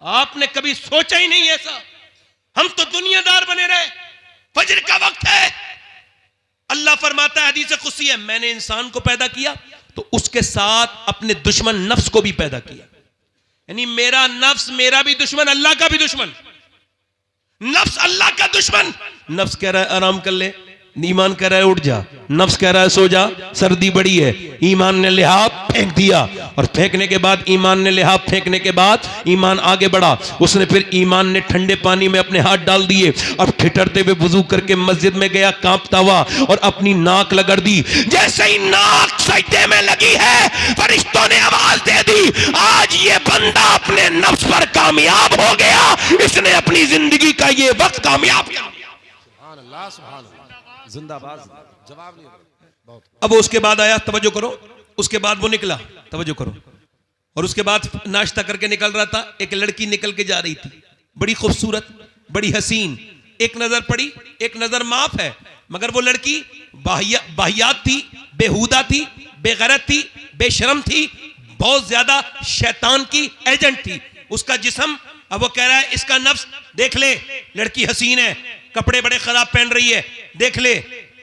आपने कभी सोचा ही नहीं ऐसा? हम तो दुनियादार बने रहे। फजर का वक्त है, अल्लाह फरमाता है हदीस कुदसी है, मैंने इंसान को पैदा किया तो उसके साथ अपने दुश्मन नफ्स को भी पैदा किया। यानी मेरा नफ्स मेरा भी दुश्मन, अल्लाह का भी दुश्मन। नफ्स अल्लाह का दुश्मन। नफ्स कह रहा है आराम कर ले, ईमान कह रहा है उठ जा, नफ्स कह रहा है सो जा, सर्दी बड़ी है। ईमान ने लिहाफ फेंक दिया, और फेंकने के बाद ईमान ने लिहाफ फेंकने के बाद ईमान आगे बढ़ा। उसने फिर ईमान ने ठंडे पानी में अपने हाथ डाल दिए, अब ठिठरते हुए वुजू करके मस्जिद में गया, कांपता हुआ, और अपनी नाक लगड़ दी। जैसे ही नाक सजदे में लगी है, फरिश्तों ने आवाज दे दी, आज ये बंदा अपने नफ्स पर कामयाब हो गया, इसने अपनी जिंदगी का ये वक्त कामयाब किया। जिंदाबाद। जवाब नहीं। बहुत। अब उसके बाद आया, तवज्जो करो, उसके बाद वो निकला, तवज्जो करो, और उसके बाद नाश्ता करके निकल रहा था, एक लड़की निकल के जा रही थी, बड़ी खूबसूरत, बड़ी हसीन। एक नजर पड़ी, एक नजर माफ है, मगर वो लड़की बाहियात थी, बेहुदा थी, बेगैरत थी, बेशरम थी, बहुत ज्यादा शैतान की एजेंट थी। उसका जिस्म, अब वो कह रहा है इसका नफ्स देख ले, लड़की हसीन है, कपड़े बड़े खराब पहन रही है, देख ले,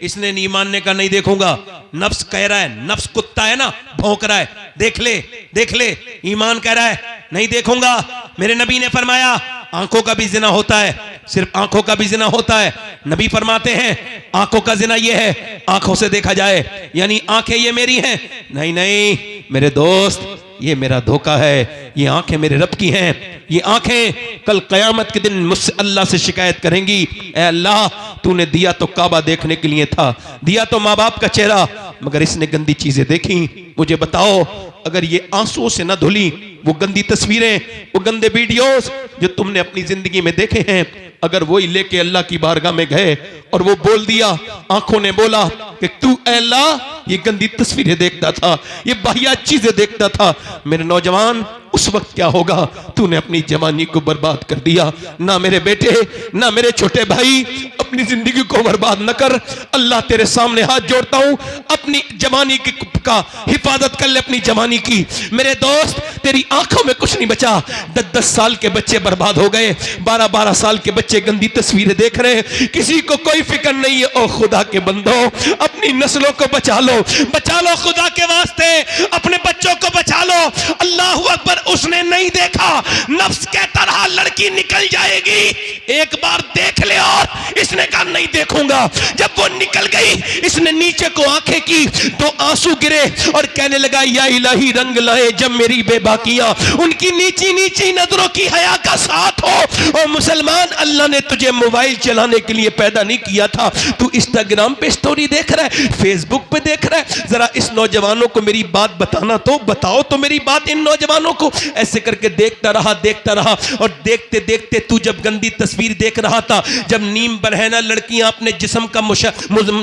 इसने नहीं मानने का, नहीं देखूंगा। नफ्स कह रहा है, नफ्स कुत्ता है ना, भौंक रहा है, देख ले देख ले। ईमान कह रहा है नहीं देखूंगा। मेरे नबी ने फरमाया आंखों का भी जिना होता है, सिर्फ आंखों का भी जिना होता है। नबी फरमाते हैं आंखों का जिना ये है आंखों से देखा जाए, यानी आंखें ये मेरी हैं। नहीं नहीं मेरे दोस्त, ये मेरा धोखा है। ये आंखें मेरे रब की हैं। ये आंखें कल कयामत के दिन मुझसे अल्लाह से शिकायत करेंगी, ऐ अल्लाह तूने दिया तो काबा देखने के लिए था, दिया तो माँ बाप का चेहरा, मगर इसने गंदी चीजें देखी। मुझे बताओ अगर ये आंसुओं से ना धुली, वो गंदी तस्वीरें, वो गंदे वीडियोस जो तुमने अपनी जिंदगी में देखे हैं, अगर वही लेके अल्लाह की बारगाह में गए और वो बोल दिया, आंखों ने बोला कि तू ऐ अल्लाह ये गंदी तस्वीरें देखता था, ये बाहियात चीजें देखता था, मेरे नौजवान उस वक्त क्या होगा? तूने अपनी जवानी को बर्बाद कर दिया। ना मेरे बेटे, ना मेरे छोटे भाई, अपनी जिंदगी को बर्बाद न कर। अल्लाह तेरे सामने हाथ जोड़ता हूं, अपनी जवानी का हिफाजत कर ले, अपनी जवानी की। मेरे दोस्त तेरी आंखों में कुछ नहीं बचा। 10-10 साल के बच्चे बर्बाद हो गए, 12-12 साल के बच्चे गंदी तस्वीरें देख रहे हैं, किसी को कोई फिक्र नहीं है। ओ खुदा के बंदो, अपनी नस्लों को बचा लो, बचा लो खुदा के वास्ते, अपने बच्चों को बचा लो। अल्लाह अकबर। उसने नहीं देखा, नफ्स के तरह लड़की निकल जाएगी, एक बार देख ले, और इसने कहा नहीं देखूंगा। जब वो निकल गई, इसने नीचे को आंखें की तो आंसू गिरे और कहने लगा या इलाही रंग लाए जब मेरी बेबाकियां, उनकी नीची नीची नजरों की हया का साथ हो। और मुसलमान, अल्लाह ने तुझे मोबाइल चलाने के लिए पैदा नहीं किया था, तू इंस्टाग्राम पे स्टोरी देख रहा है, फेसबुक पे देख रहा है। जरा इस नौजवानों को मेरी बात बताना तो, बताओ तो मेरी बात इन नौजवानों को। ऐसे करके देखता रहा, और देखते देखते तू जब गंदी तस्वीर देख रहा था, जब नीम बरहना लड़कियां अपने जिस्म का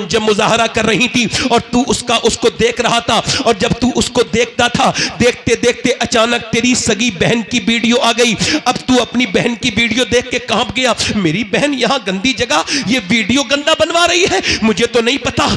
जब मुजाहरा कर रही थी और तू उसको देख रहा था, और जब तू उसको देखता था, देखते देखते अचानक तेरी सगी बहन की वीडियो आ गई। अब तू अपनी बहन की वीडियो देख के कांप गया, मेरी बहन यहां गंदी जगह ये वीडियो गंदा बनवा रही है, मुझे तो नहीं पता।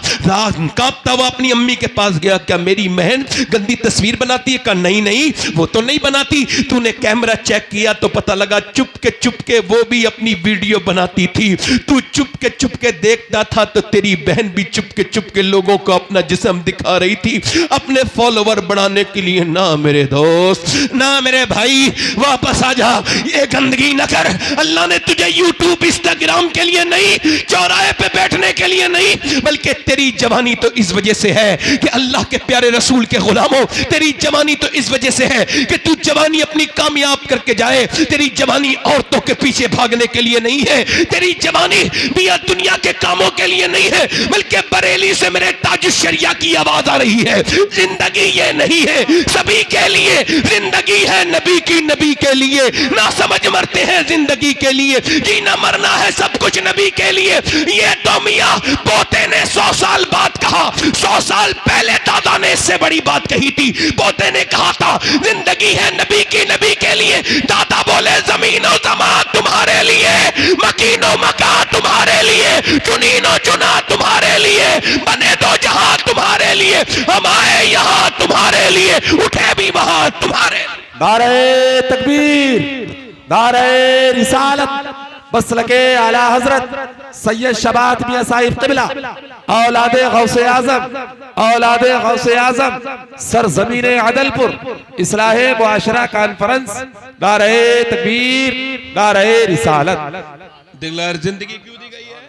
कांपता हुआ अपनी अम्मी के पास गया, क्या मेरी बहन गंदी तस्वीर बनाती है? कहा नहीं नहीं वो तो नहीं बनाती। तूने कैमरा चेक किया तो पता लगा चुपके वो भी अपनी वीडियो बनाती थी। तू चुपके देखता था तो तेरी बहन भी चुपके लोगों को अपना जिस्म दिखा रही थी, अपने फॉलोवर बढ़ाने के लिए। ना मेरे दोस्त, ना मेरे भाई, वापस आ जा, ये गंदगी न कर। अल्लाह ने तुझे यूट्यूब इंस्टाग्राम के लिए नहीं, चौराहे पे बैठने के लिए नहीं, बल्कि तेरी जवानी तो इस वजह से है कि अल्लाह के प्यारे रसूल के गुलामों, तेरी जवानी तो इस वजह से है कि तू जवानी अपनी कामयाब करके जाए। तेरी जवानी औरतों के पीछे भागने के लिए नहीं है, तेरी जवानी बिया दुनिया के कामों के लिए नहीं है, बल्कि बरेली से मेरे ताज शरिया की आवाज आ रही है। जिंदगी ये नहीं है सभी के लिए, जिंदगी है नबी की, नबी के लिए। ना समझ मरते हैं जिंदगी के लिए, जीना मरना है सब कुछ नबी के लिए। ये तो मियां पोते ने 100 साल बाद कहा, 100 साल पहले दादा ने इससे बड़ी बात कही थी। पोते ने कहा था जिंदगी है नबी की, नबी के लिए। दादा बोले जमीनो जमा तुम्हारे लिए, मकीनो मका तुम्हारे लिए, चुनीनो चुना तुम्हारे लिए, बने दो जहां तुम्हारे लिए, हम आए यहां तुम्हारे लिए, उठे भी वहां तुम्हारे लिए। नारे तकबीर, नारे रिसालत, बसलके आला हजरत सैयद शबात मियां साहिब क़िबला, औलादे गौसे आज़म, औलादे गौसे आज़म, सरज़मीन अदलपुर, इस्लाहे मुआशरा कॉन्फ्रेंस। नारे तकबीर, नारे रिसालत। दिलदार, जिंदगी क्यों दी गई है?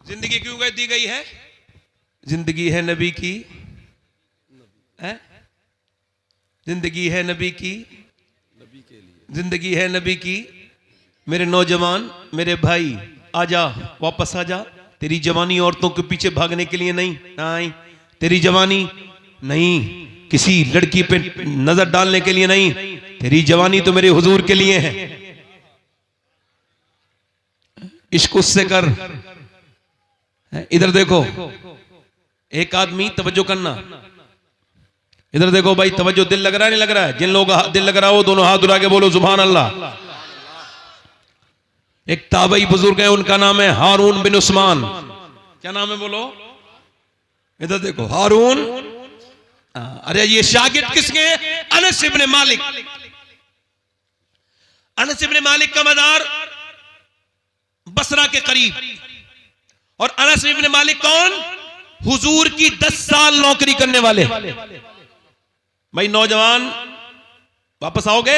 जिंदगी क्यों दी गई है? जिंदगी है नबी की, है? जिंदगी है नबी की, जिंदगी है नबी की। मेरे नौजवान, मेरे भाई, आजा, वापस आजा। तेरी जवानी औरतों के पीछे भागने के लिए नहीं, नहीं। तेरी जवानी नहीं किसी लड़की पे नजर डालने के लिए नहीं, तेरी जवानी तो मेरे हुजूर के लिए है। इश्क उससे कर। इधर देखो, एक आदमी, तवज्जो करना, इधर देखो भाई, तवज्जो। दिल लग रहा है नहीं लग रहा है? जिन लोगों का दिल लग रहा हो दोनों हाथ उठा के बोलो सुभान अल्लाह। एक ताबई बुजुर्ग है, उनका नाम है हारून बिन उस्मान। क्या नाम है बोलो? इधर देखो, हारून। अरे ये शागिर्द किसके? अनस इब्ने मालिक। अनस इब्ने मालिक का मज़ार बसरा के करीब, और अनस इब्न मालिक कौन? हुजूर की 10 साल नौकरी करने वाले। भाई नौजवान वापस आओगे?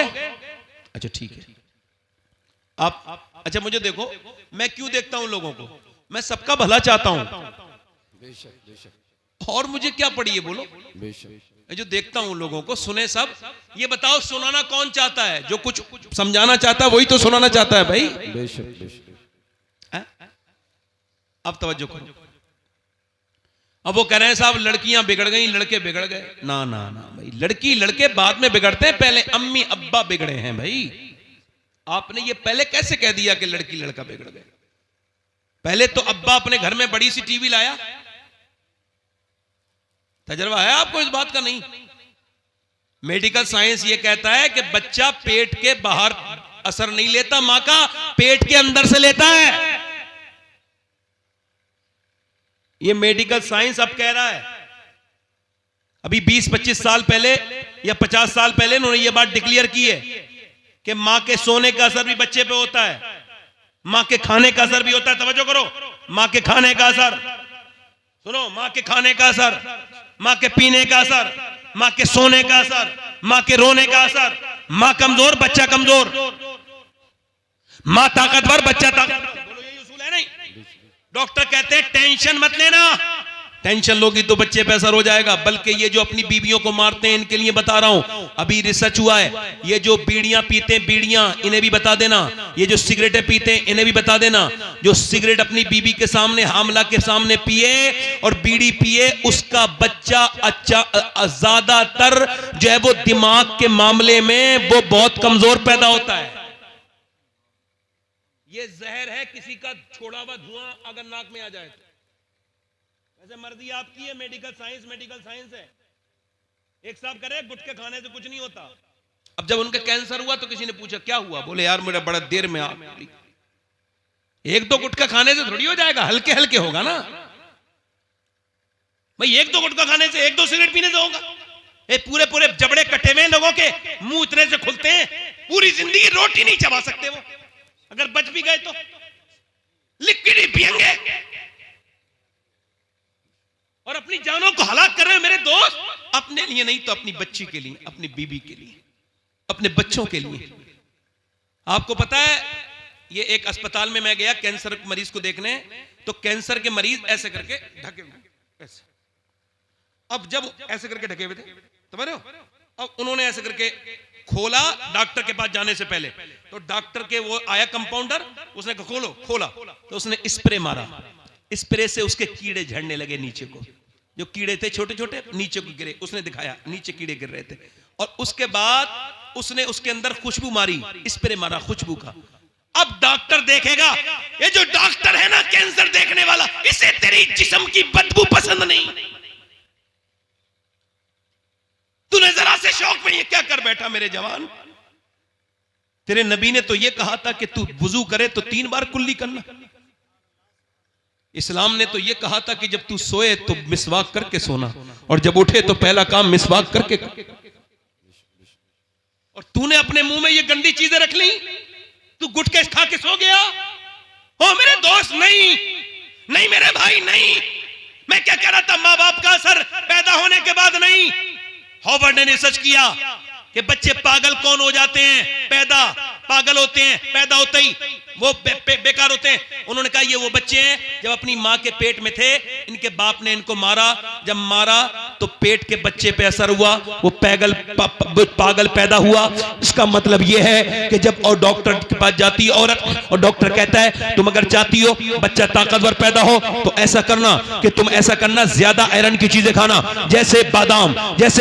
अच्छा ठीक है। आप अच्छा मुझे देखो, मैं क्यों देखता हूं लोगों को? मैं सबका भला चाहता हूं। और मुझे क्या पड़ी है बोलो? मैं जो देखता हूं लोगों को, सुने सब। ये बताओ सुनाना कौन चाहता है? जो कुछ समझाना चाहता है वही तो सुनाना चाहता है भाई। अब तवज्जो करो। अब वो कह रहे हैं साहब लड़कियां बिगड़ गई, लड़के बिगड़ गए। ना ना ना भाई, लड़की लड़के बाद में बिगड़ते हैं, पहले अम्मी अब्बा बिगड़े हैं भाई। आपने ये पहले कैसे कह दिया कि लड़की लड़का बिगड़ गए? पहले तो अब्बा अपने घर में बड़ी सी टीवी लाया। तजर्बा है आपको इस बात का? नहीं। मेडिकल साइंस ये कहता है कि बच्चा पेट के बाहर असर नहीं लेता, मां का पेट के अंदर से लेता है। ये मेडिकल साइंस अब कह रहा है। अभी 20-25 साल पहले या 50 साल पहले उन्होंने ये बात डिक्लेयर की है कि मां के सोने का असर भी बच्चे पे होता है, मां के खाने का असर भी होता है। तवज्जो करो, मां के खाने का असर सुनो, मां के खाने का असर, मां के पीने का असर, मां के सोने का असर, मां के रोने का असर। मां कमजोर बच्चा कमजोर, मां ताकतवर बच्चा ताकतवर। बोलो यही उसूल है नहीं? डॉक्टर कहते हैं टेंशन मत लेना, टेंशन लोगी तो बच्चे पे असर हो जाएगा। बल्कि ये जो अपनी बीवियों को मारते हैं इनके लिए बता रहा हूं, अभी रिसर्च हुआ है। ये जो बीड़ियां पीते हैं, बीड़ियां, इन्हें भी बता देना। ये जो सिगरेटें पीते हैं इन्हें भी बता देना। जो सिगरेट अपनी बीवी के सामने, हामला के सामने पिए और बीड़ी पिए, उसका बच्चा ज्यादातर जो है वो दिमाग के मामले में वो बहुत कमजोर पैदा होता है। ये जहर है किसी का छोड़ा हुआ धुआं अगर नाक में आ जाए तो। वैसे मर्जी आपकी है, मेडिकल साइंस है। एक साहब करे गुटखे खाने से कुछ नहीं होता। अब जब उनका कैंसर हुआ तो किसी ने पूछा क्या हुआ? बोले यार मेरा बड़ा देर में एक दो गुटखा खाने से थोड़ी हो जाएगा, हल्के हल्के होगा ना भाई। एक दो गुटखा खाने से, एक दो सिगरेट पीने से होगा? पूरे पूरे जबड़े कटे हुए लोगों के मुंह इतने से खुलते हैं, पूरी जिंदगी रोटी नहीं चबा सकते वो। अगर बच भी गए तो लिक्विड ही पिएंगे और अपनी जानों को हलाक कर रहे हैं मेरे दोस्त। अपने लिए नहीं तो अपनी बच्ची के लिए, अपनी बीबी के लिए, अपने बच्चों के लिए। आपको पता है, ये एक अस्पताल में मैं गया कैंसर मरीज को देखने, तो कैंसर के मरीज ऐसे करके ढके हुए, ऐसे। अब जब ऐसे करके ढके हुए थे, समझ रहे हो? अब उन्होंने ऐसे करके खोला डॉक्टर के पास जाने से पहले, तो डॉक्टर के वो आया कंपाउंडर, उसने कहा खोला, तो उसने स्प्रे मारा। स्प्रे से उसके कीड़े झड़ने लगे नीचे को, जो कीड़े थे छोटे छोटे नीचे को गिरे। उसने दिखाया नीचे कीड़े गिर रहे थे, और उसके बाद उसने उसके अंदर खुशबू मारी, स्प्रे मारा खुशबू का। अब डॉक्टर देखेगा, ये जो डॉक्टर है ना कैंसर देखने वाला, इसे तेरी जिस्म की बदबू पसंद नहीं। तूने जरा से शौक में ये क्या कर बैठा मेरे जवान? तेरे नबी ने तो ये कहा था कि तू वुजू करे तो 3 बार कुल्ली करना। इस्लाम ने तो ये कहा था कि जब तू सोए तो मिसवाक करके सोना, और जब उठे तो पहला काम मिसवाक करके। और तूने अपने मुंह में ये गंदी चीजें रख ली, तू गुटखे खा के सो गया। ओ मेरे दोस्त, नहीं मेरे भाई, नहीं। मैं क्या कह रहा था, मां बाप का असर पैदा होने के बाद नहीं। हॉवर्ड ने रिसर्च किया कि बच्चे पागल कौन हो जाते हैं, पागल होते हैं पैदा होते ही, वो बेकार होते हैं। उन्होंने कहा ये वो बच्चे हैं जब अपनी मां के पेट में थे, इनके बाप ने इनको मारा, जब मारा तो पेट के बच्चे पे असर हुआ, वो पागल पैदा हुआ। इसका मतलब ये है कि जब और डॉक्टर के पास जाती है औरत, और डॉक्टर कहता है तुम अगर चाहती हो बच्चा ताकतवर पैदा हो तो ऐसा करना कि तुम ऐसा करना, ज्यादा आयरन की चीजें खाना, जैसे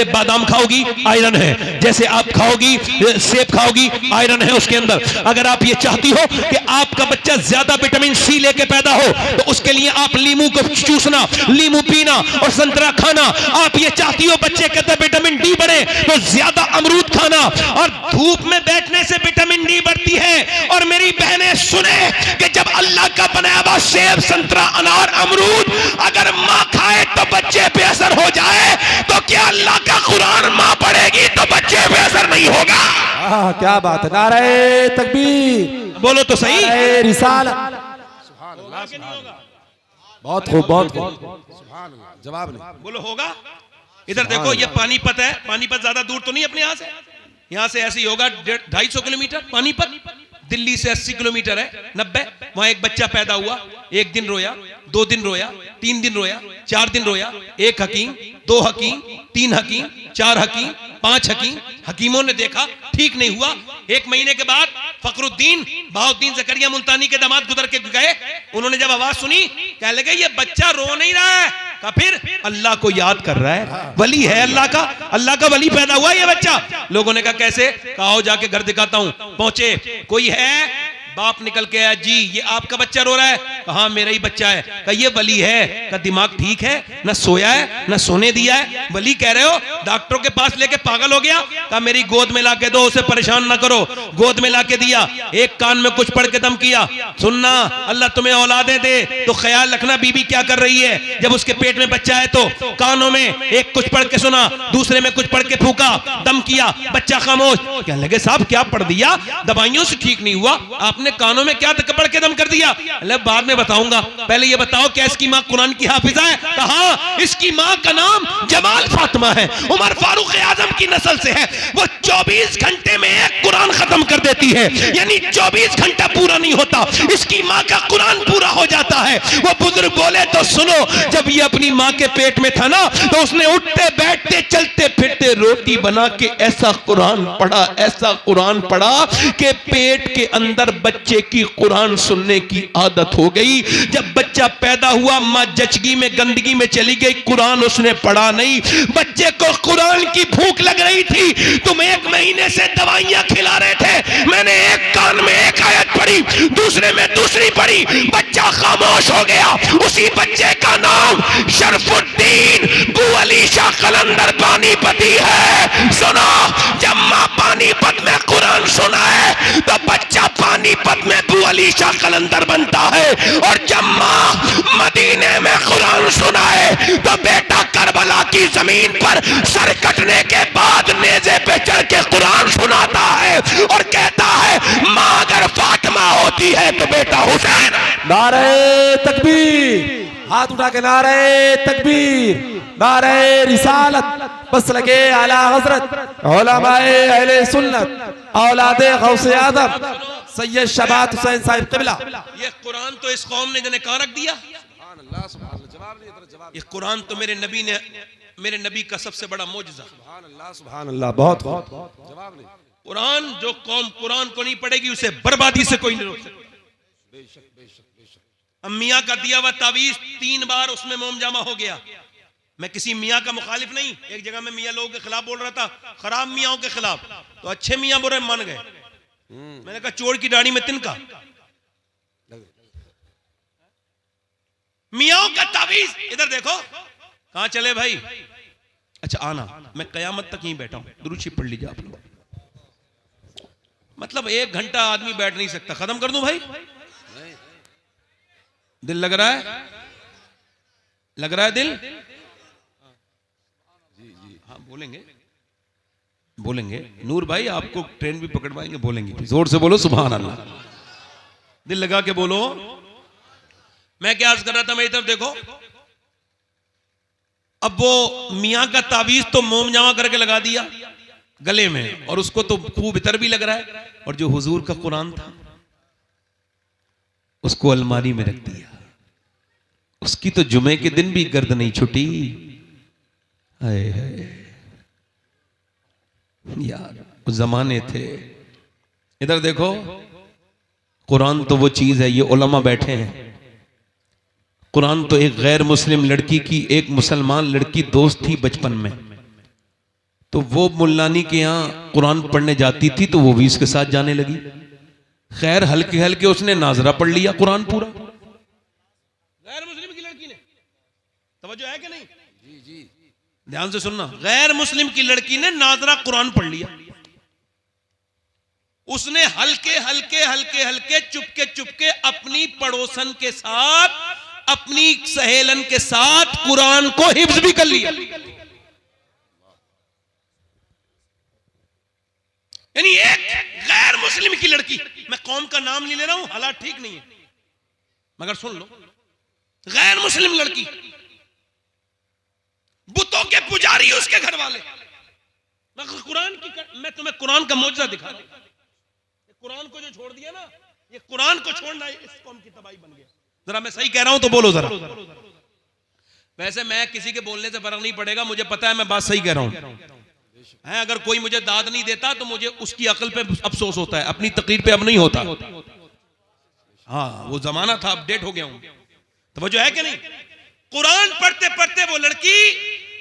बादाम खाओगी आयरन है, जैसे आप खाओगी सेब खाओगी आयरन है उसके अंदर। अगर आप ये चाहती हो कि आपका बच्चा ज्यादा विटामिन सी लेके पैदा हो तो उसके लिए आप लीमू को चूसना, लीमू पीना और संतरा खाना। आप ये चाहती हो बच्चे के अंदर विटामिन डी बढ़े तो ज्यादा अमरूद खाना, और धूप में बैठने से विटामिन डी बढ़ती है। और मेरी बहनें सुने कि जब अल्लाह का बनाया हुआ सेब, संतरा, अनार, अमरूद अगर मां खाए तो बच्चे पे असर हो जाए, तो क्या अल्लाह का कुरान मां पढ़ेगी तो बच्चे पे असर नहीं होगा? क्या बात है, नारे तकबीर, बोलो तो सही। रिसालत, बहुत खूब, बहुत खूब। सुभान अल्लाह, जवाब नहीं। बोलो होगा। इधर देखो, ये पानीपत है। पानीपत ज्यादा दूर तो नहीं अपने यहाँ से ऐसे ही होगा 250 किलोमीटर। पानीपत दिल्ली से 80 किलोमीटर है, 90। वहां एक बच्चा पैदा हुआ, 1 दिन रोया, 2 दिन रोया, 3 दिन रोया, 4 दिन रोया। 1 हकीम, 2 हकीम, 3 हकीम, 4 हकीम, 5 हकीम। हकीमों ने देखा, ठीक नहीं हुआ। 1 महीने के बाद फखरुद्दीन बहाउद्दीन जकरिया मुल्तानी के दामाद गुजर के गए। उन्होंने जब आवाज सुनी, कहने लगे ये बच्चा रो नहीं रहा है। कहा फिर अल्लाह को याद कर रहा है, वली है अल्लाह का वली पैदा हुआ ये बच्चा। लोगों ने कहा कैसे? कहा आओ जाके घर दिखाता हूं। पहुंचे, कोई है? बाप निकल के आया, जी ये आपका बच्चा रो रहा है? कहा मेरा ही बच्चा है। कहा ये वली है? कहा दिमाग ठीक है? ना सोया है ना सोने दिया है, वली कह रहे हो? डॉक्टरों के पास लेके पागल हो गया। कहा मेरी गोद में लाके दो, उसे परेशान ना करो। गोद में लाके दिया, एक कान में कुछ पढ़ के दम किया, सुनना अल्लाह तुम्हें औलादे दे तो ख्याल रखना बीबी क्या कर रही है। जब उसके पेट में बच्चा है तो कानों में एक कुछ पढ़ के सुना, दूसरे में कुछ पढ़ के फूका, दम किया, बच्चा खामोश। कहने लगे साहब क्या पढ़ दिया, दवाइयों से ठीक नहीं हुआ, आपने कानों में क्या पढ़ के दम कर दिया? अल्लाह बाद में बताऊंगा, पहले ये बताओ क्या इसकी मां कुरान की हाफिजा है? कहा इसकी मां का नाम जमाल फातिमा है, उमर फारूक आजम की नस्ल से है। वो 24 घंटे में एक कुरान खत्म कर देती है, यानी 24 घंटा पूरा नहीं होता, इसकी मां का कुरान पूरा हो जाता है। वो बुजुर्ग बोले तो सुनो, जब ये अपनी मां के पेट में था ना, तो उसने उठते बैठते चलते फिरते रोटी बना के ऐसा कुरान पढ़ा, ऐसा कुरान पढ़ा कि पेट के अंदर बच्चे की कुरान सुनने की आदत हो गई। जब बच्चा पैदा हुआ, मां जचगी में गंदगी में चली गई, कुरान उसने पढ़ा नहीं। बच्चे को कुरान की भूख लग रही थी, तुम 1 महीने से दवाइयां खिला रहे थे, मैंने एक कान में एक आयत पढ़ी, दूसरे में दूसरी पढ़ी, बच्चा खामोश हो गया। उसी बच्चे का नाम शरफुद्दीन बू अली शाह कलंदर पानीपती है। सुनो, जब मां पानीपत में कुरान सुना है तो बच्चा पानीपत में बू अली शाह कलंदर बनता है, और जब मां मदीने में कुरान सुना है तो बेटा करबला की जमीन पर सर कटने के बाद नेज़े पे चढ़ के कुरान सुनाता है और कहता है मां अगर फातिमा होती है तो बेटा हुसैन। नारे तकबीर, हाथ उठा के नारे तकबीर, नारे रिसालत, बस लगे आला हजरत उलमाए अहले सुन्नत औलादे गौसे आदम सैयद शबात हुसैन साहिब क़िबला। ये कुरान तो इस कौम ने जने कहां रख दिया? ये कुरान तो मेरे नबी का सबसे बड़ा मौजज़ा। सुभान अल्लाह, बहुत जवाब नहीं। कुरान, जो कौम कुरान को नहीं पढ़ेगी उसे बर्बादी से कोई नहीं रोक सकता। मियाँ का दिया हुआ तावीज 3 बार उसमें मोम जामा हो गया। मैं किसी मियाँ का मुखालिफ नहीं, एक जगह मैं मियाँ लोगों के खिलाफ बोल रहा था, खराब मियाँ के खिलाफ, तो अच्छे मियाँ बुरे मान गए। मैंने कहा चोर की दाढ़ी में तिनका। मियाँ का तावीज इधर देखो, कहां चले भाई? अच्छा आना, मैं कयामत तक यहीं बैठा हूं, दुरूद शरीफ पढ़ लीजिए आप लोग। मतलब 1 घंटा आदमी बैठ नहीं सकता, खत्म कर दूं भाई? दिल लग रहा है? लग रहा है दिल? हाँ बोलेंगे नूर भाई, आपको ट्रेन भी पकड़वाएंगे, बोलेंगे जोर से बोलो सुभान अल्लाह, दिल लगा के बोलो। मैं क्या अर्ज कर रहा था, मेरी तरफ देखो। अब वो मियाँ का तावीज तो मोम जामा करके लगा दिया गले में, और उसको तो खूब इतर भी लग रहा है, और जो हुजूर का कुरान था उसको अलमारी में रख दिया। उसकी तो जुमे के दिन भी गर्द नहीं छुटी। हाय हाय यार, उस जमाने थे। इधर देखो, कुरान तो वो चीज है, ये उलमा बैठे हैं। कुरान तो एक गैर मुस्लिम लड़की की एक मुसलमान लड़की दोस्त थी बचपन में, तो वो मुल्लानी के यहाँ कुरान पढ़ने जाती थी तो वो भी इसके साथ जाने लगी। खैर हल्के हल्के उसने नाजरा पढ़ लिया कुरान पूरा। गैर मुस्लिम की लड़की ने, तवज्जो है कि नहीं? जी ध्यान से सुनना, गैर मुस्लिम की लड़की ने नाजरा कुरान पढ़ लिया। उसने हल्के हल्के हल्के हल्के चुपके चुपके अपनी पड़ोसन के साथ, अपनी सहेलन के साथ कुरान को हिफ्ज भी कर लिया। यानी एक गैर मुस्लिम की लड़की, मैं कौम का नाम नहीं ले रहा हूं, हालात ठीक नहीं है, मगर सुन लो, गैर मुस्लिम लड़की, बुतों के पुजारी उसके घर वाले। मैं तुम्हें कुरान का मौजज़ा दिखा दूं। कुरान को जो छोड़ दिया ना, ये कुरान को छोड़ना इस कौम की तबाही बन गया। जरा मैं सही कह रहा हूं तो बोलो जरा। वैसे मैं किसी के बोलने से फर्क नहीं पड़ेगा, मुझे पता है मैं बात सही कह रहा हूं। अगर कोई मुझे दाद नहीं देता तो मुझे उसकी अकल पे अफसोस होता है, अपनी तकरीर पे अब नहीं होता। हाँ, वो जमाना था, अपडेट हो गया हूं। तो वो जो है कि नहीं, कुरान पढ़ते पढ़ते वो लड़की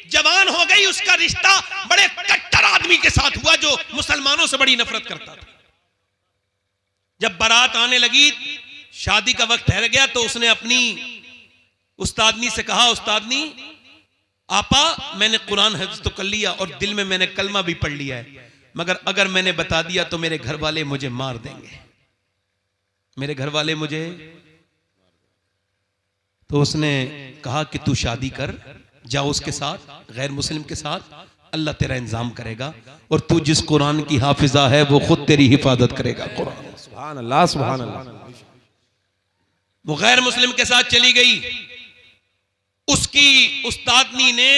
जवान हो गई। उसका रिश्ता बड़े कट्टर आदमी के साथ हुआ जो मुसलमानों से बड़ी नफरत करता था। जब बारात आने लगी, शादी का वक्त ठहर गया, तो उसने अपनी उस्तादनी से कहा, उस्तादनी आपा, मैंने कुरान हिफ्ज़ तो कर लिया और दिल में मैंने कलमा भी पढ़ लिया है, मगर अगर मैंने बता दिया तो मेरे घर वाले मुझे मार देंगे, मेरे घर वाले मुझे। तो उसने कहा कि तू शादी कर, जाओ उसके साथ, गैर मुस्लिम के साथ, अल्लाह तेरा इंतजाम करेगा और तू जिस कुरान की हाफिजा है वो खुद तेरी हिफाजत करेगा। कुरान, सुभान अल्लाह, सुभान अल्लाह। वो गैर मुस्लिम के साथ चली गई। उसकी उस्तादनी ने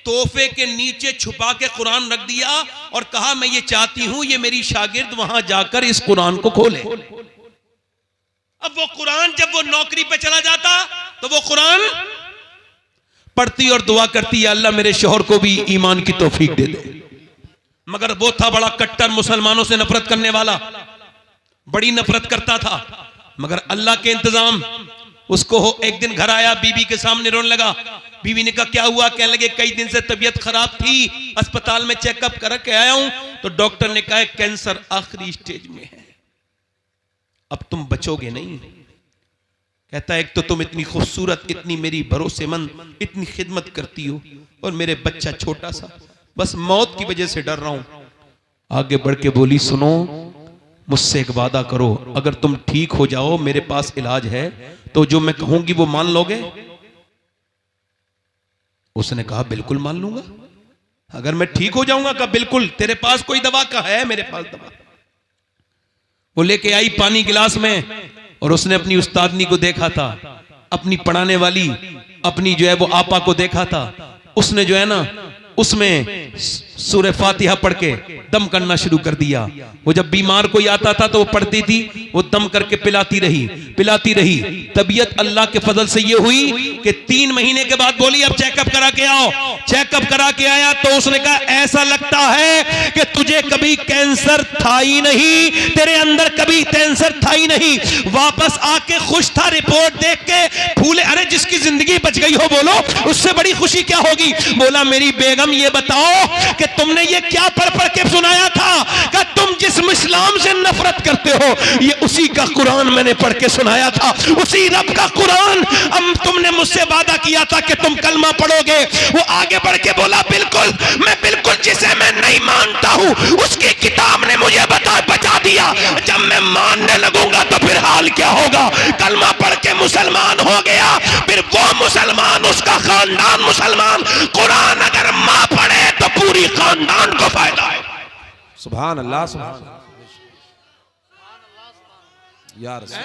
तोहफे के नीचे छुपा के कुरान रख दिया और कहा मैं ये चाहती हूं ये मेरी शागिर्द वहां जाकर इस कुरान को खोले। अब वो कुरान जब वो नौकरी पे चला जाता तो वो कुरान पढ़ती और दुआ करती, अल्लाह मेरे शौहर को भी ईमान की तौफीक दे दे। मगर वो था बड़ा कट्टर, मुसलमानों से नफरत करने वाला, बड़ी नफरत करता था। मगर अल्लाह के इंतजाम, उसको एक दिन घर आया, बीवी के सामने रोने लगा। बीवी ने कहा क्या हुआ? कहने लगे कई दिन से तबीयत खराब थी, अस्पताल में चेकअप करके आया हूं तो डॉक्टर ने कहा कैंसर आखिरी स्टेज में है, अब तुम बचोगे नहीं। कहता है एक तो तुम इतनी खूबसूरत, इतनी मेरी भरोसेमंद, इतनी खिदमत करती हो और मेरे बच्चा छोटा सा, बस मौत की वजह से डर रहा हूं। आगे बढ़ के बोली सुनो, मुझसे एक वादा करो, अगर तुम ठीक हो जाओ, मेरे पास इलाज है, तो जो मैं कहूंगी वो मान लोगे? उसने कहा बिल्कुल मान लूंगा, अगर मैं ठीक हो जाऊंगा। कहा बिल्कुल, तेरे पास कोई दवा का है? मेरे पास दवा। वो लेके आई पानी गिलास में और उसने अपनी उस्तादनी को देखा था, अपनी पढ़ाने वाली अपनी जो है वो आपा को देखा था। उसने जो है ना उसमें सूरह फातिहा पढ़ के दम करना शुरू कर दिया। वो जब बीमार कोई आता था तो वो पढ़ती थी, वो दम करके पिलाती रही, पिलाती रही। तबीयत अल्लाह के फजल से ये हुई कि 3 महीने के बाद बोली अब चेकअप करा के आओ। चेकअप करा के आया तो उसने कहा ऐसा लगता है कि तुझे कभी कैंसर था ही नहीं, तेरे अंदर कभी कैंसर था ही नहीं। वापस आके खुश था, रिपोर्ट देख के फूले। अरे जिसकी जिंदगी बच गई हो बोलो, उससे बड़ी खुशी क्या होगी? बोला मेरी बेगम ये बताओ कि तुमने ये क्या पढ़ पढ़ के सुनाया था कि तुम जिस इस्लाम से नफरत करते हो, ये उसी का कुरान मैंने पढ़ के सुनाया था, उसी रब का कुरान। अब तुमने मुझसे वादा किया था कि तुम कलमा पढ़ोगे। वो आगे बढ़ के बोला बिल्कुल, मैं बिल्कुल जिसे मैं नहीं मानता हूं उसकी किताब ने मुझे बचा दिया। जब मैं मानने लगूंगा तो फिर हाल क्या होगा? कलमा पढ़ के मुसलमान हो गया, फिर वो मुसलमान, उसका खानदान मुसलमान। कुरान अगर मां पढ़े तो पूरी खानदान को फायदा है। सुभान अल्लाह, सुभान अल्लाह या रसूल।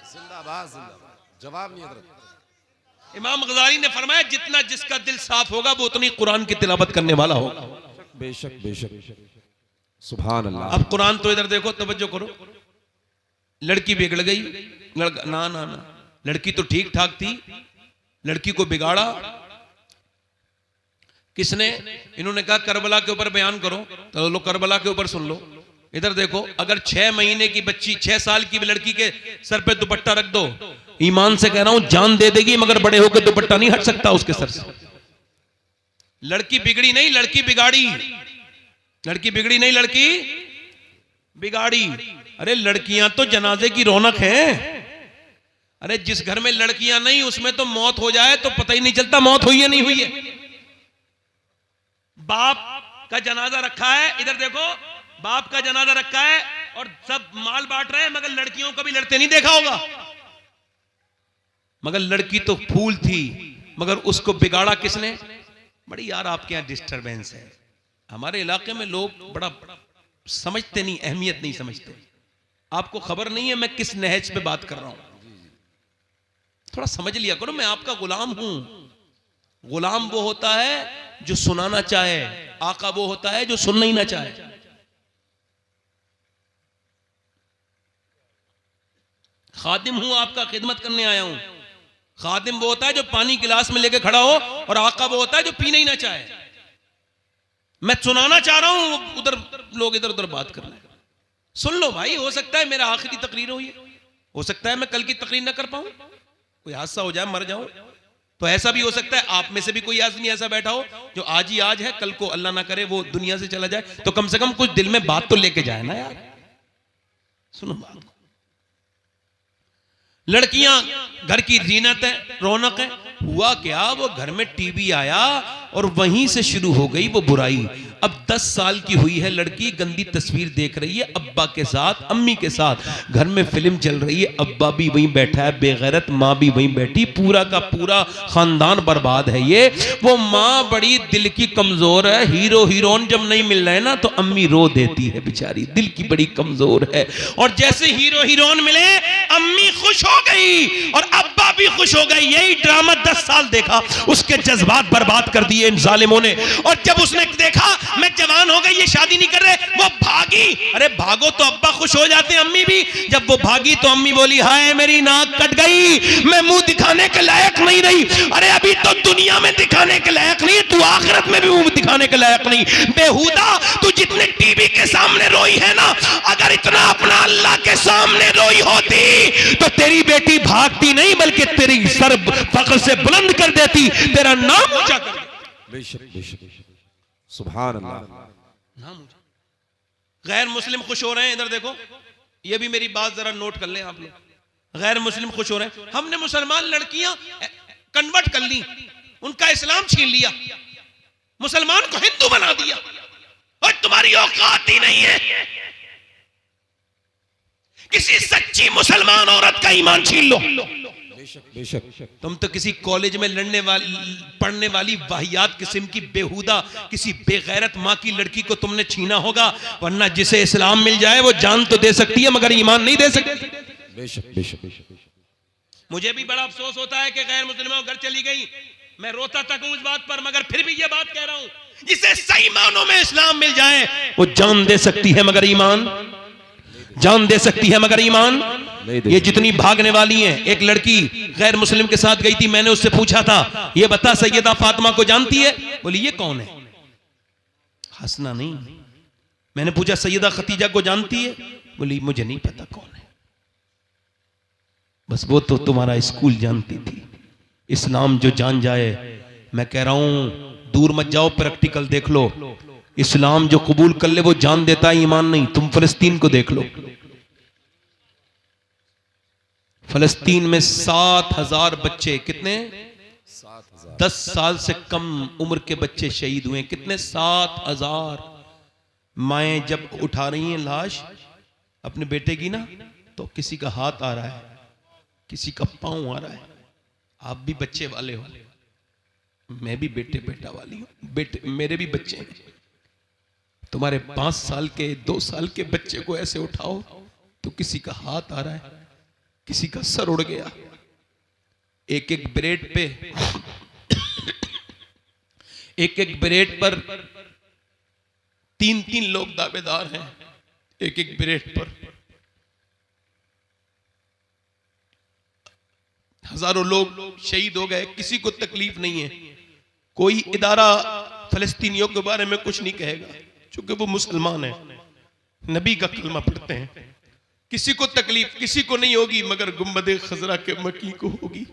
जिंदाबाद, जिंदाबाद। जवाब नहीं हजरत। इमाम गजाली ने फरमाया जितना जिसका दिल साफ होगा वो उतनी कुरान की तिलावत करने वाला होगा। बेशक बेशक, सुभान अल्लाह। अब कुरान तो इधर देखो, तवज्जो करो। लड़की बिगड़ गई, ना ना ना, लड़की तो ठीक ठाक थी, लड़की को बिगाड़ा किसने? इन्होंने कहा करबला के ऊपर बयान करो, तो लो करबला के ऊपर सुन लो। इधर देखो, अगर 6 महीने की बच्ची, 6 साल की लड़की के सर पे दुपट्टा रख दो, ईमान से कह रहा हूं जान दे देगी, मगर बड़े होकर दुपट्टा नहीं हट सकता उसके सर से। लड़की बिगड़ी नहीं, लड़की बिगाड़ी। लड़की बिगड़ी नहीं, लड़की बिगाड़ी। अरे लड़कियां तो जनाजे की रौनक है। अरे जिस घर में लड़कियां नहीं उसमें तो मौत हो जाए तो पता ही नहीं चलता मौत हुई है नहीं हुई है। बाप का जनाजा रखा है, इधर देखो, बाप का जनाजा रखा है और सब माल बांट रहे हैं, मगर लड़कियों को भी लड़ते नहीं देखा होगा। मगर लड़की तो फूल थी, मगर उसको बिगाड़ा किसने? बड़ी यार आपके यहां डिस्टरबेंस है। हमारे इलाके में लोग बड़ा समझते नहीं, अहमियत नहीं समझते। आपको खबर नहीं है मैं किस नहज पे बात कर रहा हूं, थोड़ा समझ लिया करो। मैं आपका गुलाम हूं। गुलाम वो होता है जो सुनाना चाहे, आका वो होता है जो सुनना ही ना चाहे। खादिम हूं, आपका खिदमत करने आया हूं। खादिम वो होता है जो पानी गिलास में लेके खड़ा हो, और आका वो होता है जो पीना ही ना चाहे। मैं सुनाना चाह रहा हूं, उधर लोग इधर उधर बात कर रहे हैं। सुन लो भाई, हो सकता है मेरा आखिरी तकरीर हो सकता है मैं कल की तकरीर ना कर पाऊं, कोई हादसा हो जाए, मर जाऊं। तो ऐसा भी हो सकता है आप में से भी कोई आदमी ऐसा बैठा हो जो आज ही आज है, कल को अल्लाह ना करे वो दुनिया से चला जाए, तो कम से कम कुछ दिल में बात तो लेके जाए ना यार। सुनो बात, लड़कियां घर की जीनत है, रौनक है। हुआ क्या, वो घर में टीवी आया और वहीं से शुरू हो गई वो बुराई। अब 10 साल की हुई है लड़की, गंदी तस्वीर देख रही है अब्बा के साथ, अम्मी के साथ। घर में फिल्म चल रही है, अब्बा भी वहीं बैठा है बेगैरत, माँ भी वहीं बैठी, पूरा का पूरा खानदान बर्बाद है। ये वो माँ बड़ी दिल की कमजोर है, हीरो हीरोइन जब नहीं मिल रहे ना तो अम्मी रो देती है बेचारी, दिल की बड़ी कमजोर है। और जैसे हीरो हीरोइन मिले अम्मी खुश हो गई और अब्बा भी खुश हो गए। यही ड्रामा 10 साल देखा, उसके जज्बात बर्बाद कर दिए इन जालिमों ने। और जब उसने देखा मैं जवान हो गई, ये शादी नहीं कर रहे, वो भागी। अरे भागो तो अब्बा खुश हो जाते हैं, अम्मी भी। जब वो भागी तो अम्मी बोली हाय मेरी नाक कट गई, मैं मुंह दिखाने के लायक नहीं रही। अरे अभी तो दुनिया में दिखाने के लायक नहीं, तू आखिरत में भी मुंह दिखाने के लायक नहीं। बेहुदा, तू जितने टीवी के सामने रोई है ना, अगर इतना अपना अल्लाह के सामने रोई होती तो तेरी बेटी भागती नहीं, बल्कि तेरी सर फख्र से बुलंद कर देती, तेरा नाम ऊंचा कर देती। बेशक बेशक, सुभान अल्लाह। नाम ऊंचा। गैर मुस्लिम खुश हो रहे हैं, इधर देखो, ये भी मेरी बात जरा नोट कर लें आप लोग। गैर मुस्लिम खुश हो रहे हैं, हमने मुसलमान लड़कियां कन्वर्ट कर ली, उनका इस्लाम छीन लिया, मुसलमान को हिंदू बना दिया, और तुम्हारी औकात ही नहीं है किसी सच्ची मुसलमान औरत का ईमान छीन लो। बेशक, तुम तो किसी कॉलेज में पढ़ने वाली वाहियात किस्म की बेहुदा किसी बेगैरत माँ की लड़की को तुमने छीना होगा, वरना जिसे इस्लाम मिल जाए वो जान तो दे सकती है मगर ईमान नहीं दे सकती। बेशक बेशक, मुझे भी बड़ा अफसोस होता है कि गैर मुस्लिमों घर चली गई, मैं रोता तक हूं इस बात पर, मगर फिर भी ये बात कह रहा हूं, जिसे सही मानों में इस्लाम मिल जाए वो जान दे सकती है मगर ईमान, जान दे सकती है मगर ईमान। ये जितनी भागने वाली हैं, एक लड़की गैर मुस्लिम के साथ गई थी, मैंने उससे पूछा था ये बता सैयदा फातिमा को जानती है? बोली ये कौन है? हंसना नहीं। मैंने पूछा सैयदा खतीजा को जानती है? बोली मुझे नहीं पता कौन है, बस वो तो तुम्हारा स्कूल जानती थी। इस्लाम जो जान जाए, मैं कह रहा हूं दूर मत जाओ, प्रैक्टिकल देख लो। इस्लाम जो कबूल कर ले वो जान देता है, ईमान नहीं। तुम फिलिस्तीन को देख लो, फिलिस्तीन में 7,000 बच्चे, कितने? 10 साल से कम उम्र के बच्चे शहीद हुए। कितने? 7,000। माएं जब उठा रही हैं लाश अपने बेटे की ना, तो किसी का हाथ आ रहा है, किसी का पांव आ रहा है। आप भी बच्चे वाले हो, मैं भी बेटा वाली हूं, बेटे मेरे भी बच्चे हैं। तुम्हारे 5 साल के 2 साल के बच्चे को ऐसे उठाओ तो किसी का हाथ आ रहा है, किसी का सर उड़ गया। एक एक ब्रेड पे एक ब्रेड पर 3-3 लोग दावेदार हैं, एक ब्रेड पर। हजारों लोग शहीद हो गए, किसी को तकलीफ नहीं है। कोई इदारा फलस्तीनियों के बारे में कुछ नहीं कहेगा क्योंकि वो मुसलमान है, नबी का कलमा पढ़ते हैं। किसी को तकलीफ किसी को नहीं होगी मगर गुम्बद खजरा के मकी को होगी।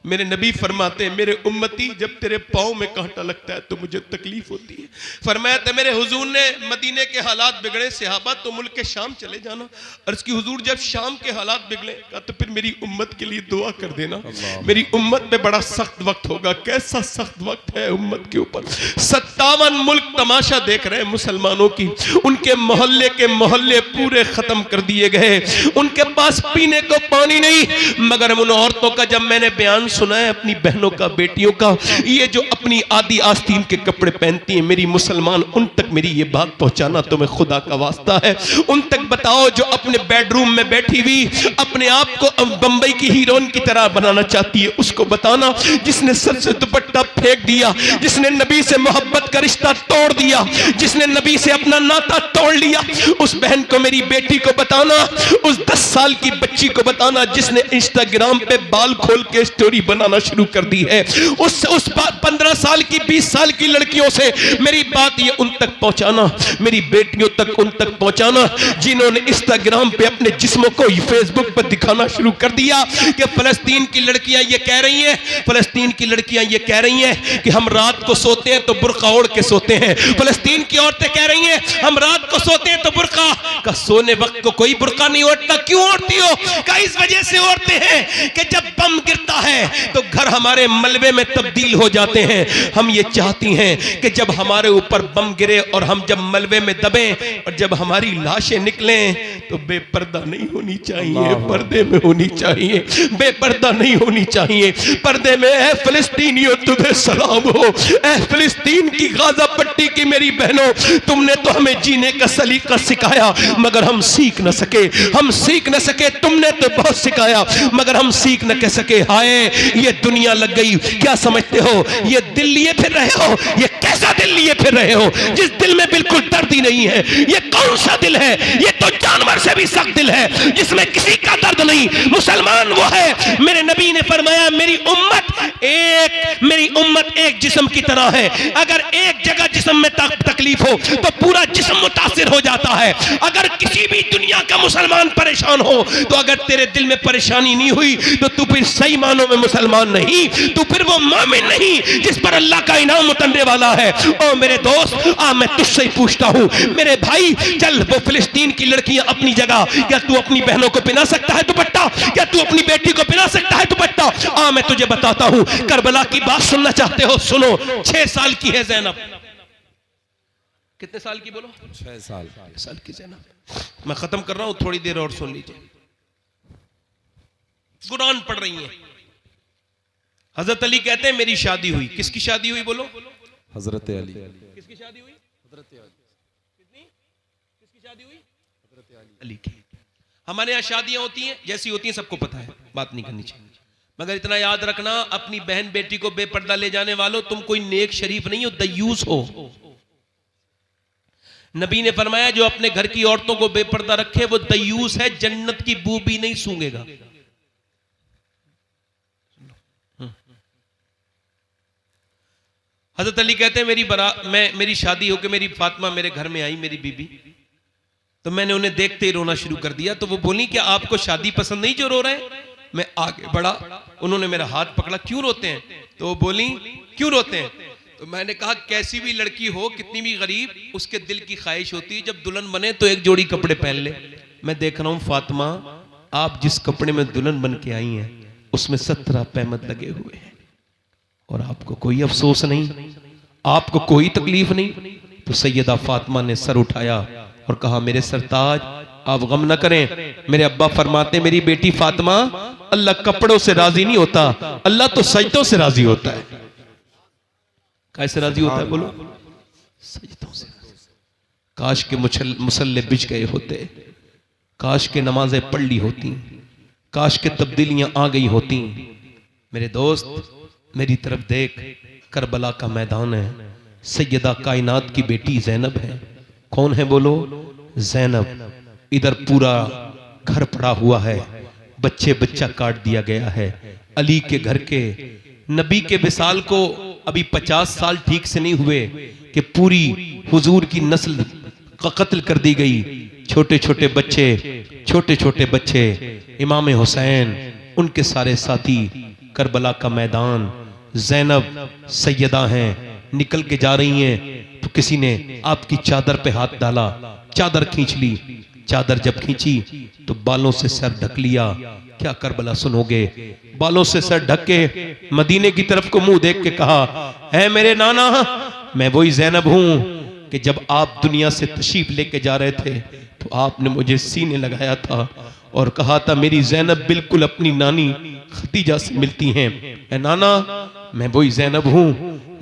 मेरे नबी फरमाते हैं मेरे उम्मती जब तेरे पाँव में कांटा लगता है तो मुझे तकलीफ होती है। फरमाया था मेरे हुजूर ने मदीने के हालात बिगड़े, सहाबा तो मुल्क के शाम चले जाना। अर्ज की हुजूर जब शाम के हालात बिगड़े का तो फिर मेरी उम्मत के लिए दुआ कर देना, मेरी उम्मत में बड़ा सख्त वक्त होगा। कैसा सख्त वक्त है उम्मत के ऊपर? 57 मुल्क तमाशा देख रहे हैं मुसलमानों की, उनके मोहल्ले के मोहल्ले पूरे खत्म कर दिए गए, उनके पास पीने को पानी नहीं। मगर उन औरतों का जब मैंने बयान सुना है अपनी बहनों का, बेटियों का, ये जो अपनी आदि आस्तीन के कपड़े पहनती हैं, मेरी मुसलमान उन तक मेरी ये बात पहुंचाना तुम्हें खुदा का वास्ता है। उन तक बताओ जो अपने बेडरूम में बैठी हुई अपने आप को बंबई की हीरोइन की तरह बनाना चाहती है, उसको बताना जिसने सर से दुपट्टा फेंक दिया, जिसने नबी से मोहब्बत का रिश्ता तोड़ दिया, जिसने नबी से अपना नाता तोड़ लिया, उस बहन को, मेरी बेटी को बताना, उस 10 साल की बच्ची को बताना जिसने इंस्टाग्राम पे बाल खोल के स्टोरी बनाना शुरू कर दी है, उस 15 साल की, 20 साल की लड़कियों से मेरी बात ये उन तक पहुंचाना, मेरी बेटियों तक उन तक पहुंचाना जिन्होंने इंस्टाग्राम पे अपने जिस्मों को फेसबुक पर दिखाना शुरू कर दिया कि फलस्तीन की लड़कियां ये कह रही हैं, फलस्तीन की लड़कियां ये कह रही हैं कि हम रात को सोते हैं तो बुर्का ओढ़ के सोते हैं। फलस्तीन की औरतें कह रही हैं हम रात को सोते हैं तो बुर्का का, सोने वक्त को कोई बुर्का नहीं ओढ़ता। क्यों ओढ़ती हो? का इस वजह से ओढ़ते हैं कि जब बम गिरता है तो घर हमारे मलबे में तब्दील हो जाते हैं। हम ये चाहती हैं कि जब हमारे ऊपर बम गिरे और हम जब मलबे में दबे और जब हमारी लाशें निकलें तो बेपर्दा नहीं होनी चाहिए, पर्दे में होनी चाहिए, बेपर्दा नहीं होनी चाहिए, पर्दे में। ऐ फिलिस्तीनियों तुम्हें सलाम हो, ऐ फिलिस्तीन की गाजा पट्टी की मेरी बहनों, तुमने तो हमें जीने का सलीका सिखाया मगर हम सीख न सके, हम सीख न सके। तुमने तो बहुत सिखाया मगर हम सीख न कह सके। हाय ये दुनिया लग गई, क्या समझते हो ये दिल लिए फिर रहे हो? ये कैसा दिल लिए फिर रहे हो जिस दिल में बिल्कुल दर्द ही नहीं है? ये कौन सा दिल है? ये तो जानवर से भी सख्त दिल है जिसमें किसी का दर्द नहीं। मुसलमान वो है, मेरे नबी ने फरमाया मेरी उम्मत एक जिस्म की तरह है। अगर एक जगह जिस्म में तकलीफ हो तो पूरा जिस्म मुतासिर हो जाता है। अगर किसी भी दुनिया का मुसलमान परेशान हो तो अगर तेरे दिल में परेशानी नहीं हुई तो तू फिर सही मानों में मुसलमान नहीं, तू फिर वो मोमिन नहीं जिस पर अल्लाह का इनाम उतरने वाला है। ओ मेरे दोस्त, मैं तुझसे ही पूछता हूं मेरे भाई, चल वो फिलिस्तीन की लड़कियां अपनी जगह, क्या तू अपनी बहनों को पहना सकता है दुपट्टा? क्या तू अपनी बेटी को पहना सकता है दुपट्टा? मैं तुझे बताता हूं, करबला की बात सुनना चाहते हो? सुनो। 6 साल की है ज़ैनब। कितने साल की बोलो? 6 साल की ज़ैनब। मैं खत्म कर रहा हूं, थोड़ी देर और सुन लीजिए। कुरान पढ़ रही है। हजरत अली कहते हैं मेरी शादी हुई। किसकी शादी हुई बोलो? हजरत अली। किसकी शादी हुई? कितनी? किसकी शादी हुई? अली की। हमारे यहाँ शादियां होती हैं जैसी होती हैं, सबको पता है, बात नहीं करनी चाहिए। मगर इतना याद रखना, अपनी बहन बेटी को बेपर्दा ले जाने वालों, तुम कोई नेक शरीफ नहीं हो, दयूस हो। नबी ने फरमाया जो अपने घर की औरतों को बेपर्दा रखे वो दयूस है, जन्नत की बू भी नहीं सूंघेगा। हजरत अली कहते हैं मेरी शादी होकर मेरी फातिमा मेरे घर में आई, मेरी बीबी, तो मैंने उन्हें देखते ही रोना शुरू कर दिया। तो वो बोली क्या आपको शादी पसंद नहीं जो रो रहे हैं? मैं आगे बढ़ा, उन्होंने मेरा हाथ पकड़ा, क्यों रोते हैं? तो वो बोली क्यों रोते हैं? तो मैंने कहा कैसी भी लड़की हो, कितनी भी गरीब, उसके दिल की ख्वाहिश होती है जब दुल्हन बने तो एक जोड़ी कपड़े पहन ले। मैं देख रहा हूं फातिमा, आप जिस कपड़े में दुल्हन बन के आई हैं उसमें 17 पैमद लगे हुए हैं और आपको कोई अफसोस नहीं, आपको कोई तकलीफ नहीं। तो सैयदा फातिमा ने सर उठाया और कहा मेरे सरताज आप गम न करें। मेरे अब्बा फरमाते मेरी बेटी फातिमा, अल्लाह कपड़ों से राजी नहीं होता, अल्लाह तो सजदों से राजी होता है। कैसे राजी होता है बोलो? सजदों से। काश के मुसल्ले बिछ गए होते, काश के नमाजें पढ़ ली होती, काश के तब्दीलियां आ गई होती। मेरे दोस्त मेरी तरफ देख, करबला का मैदान है, सैयदा कायनात की बेटी ज़ैनब है। कौन है बोलो? ज़ैनब। इधर पूरा घर पड़ा हुआ है, बच्चा काट दिया गया है। अली के घर के नबी के विसाल को अभी 50 साल ठीक से नहीं हुए कि पूरी हुजूर की नस्ल का कत्ल कर दी गई। छोटे छोटे बच्चे, इमाम हुसैन, उनके सारे साथी, करबला का मैदान, ज़ैनब सैयदा हैं, निकल के जा रही हैं तो किसी ने आपकी चादर पे हाथ डाला, चादर खींच ली। चादर जब खींची तो बालों से सर ढक लिया। क्या करबला सुनोगे? बालों से सर ढक के मदीने की तरफ को मुंह देख के कहा, है मेरे नाना, मैं वही ज़ैनब हूं कि जब आप दुनिया से तशरीफ लेके जा रहे थे तो आपने मुझे सीने लगाया था और कहा था मेरी ज़ैनब बिल्कुल अपनी नानी खदीजा से मिलती हैं। ए नाना, मैं वही ज़ैनब हूं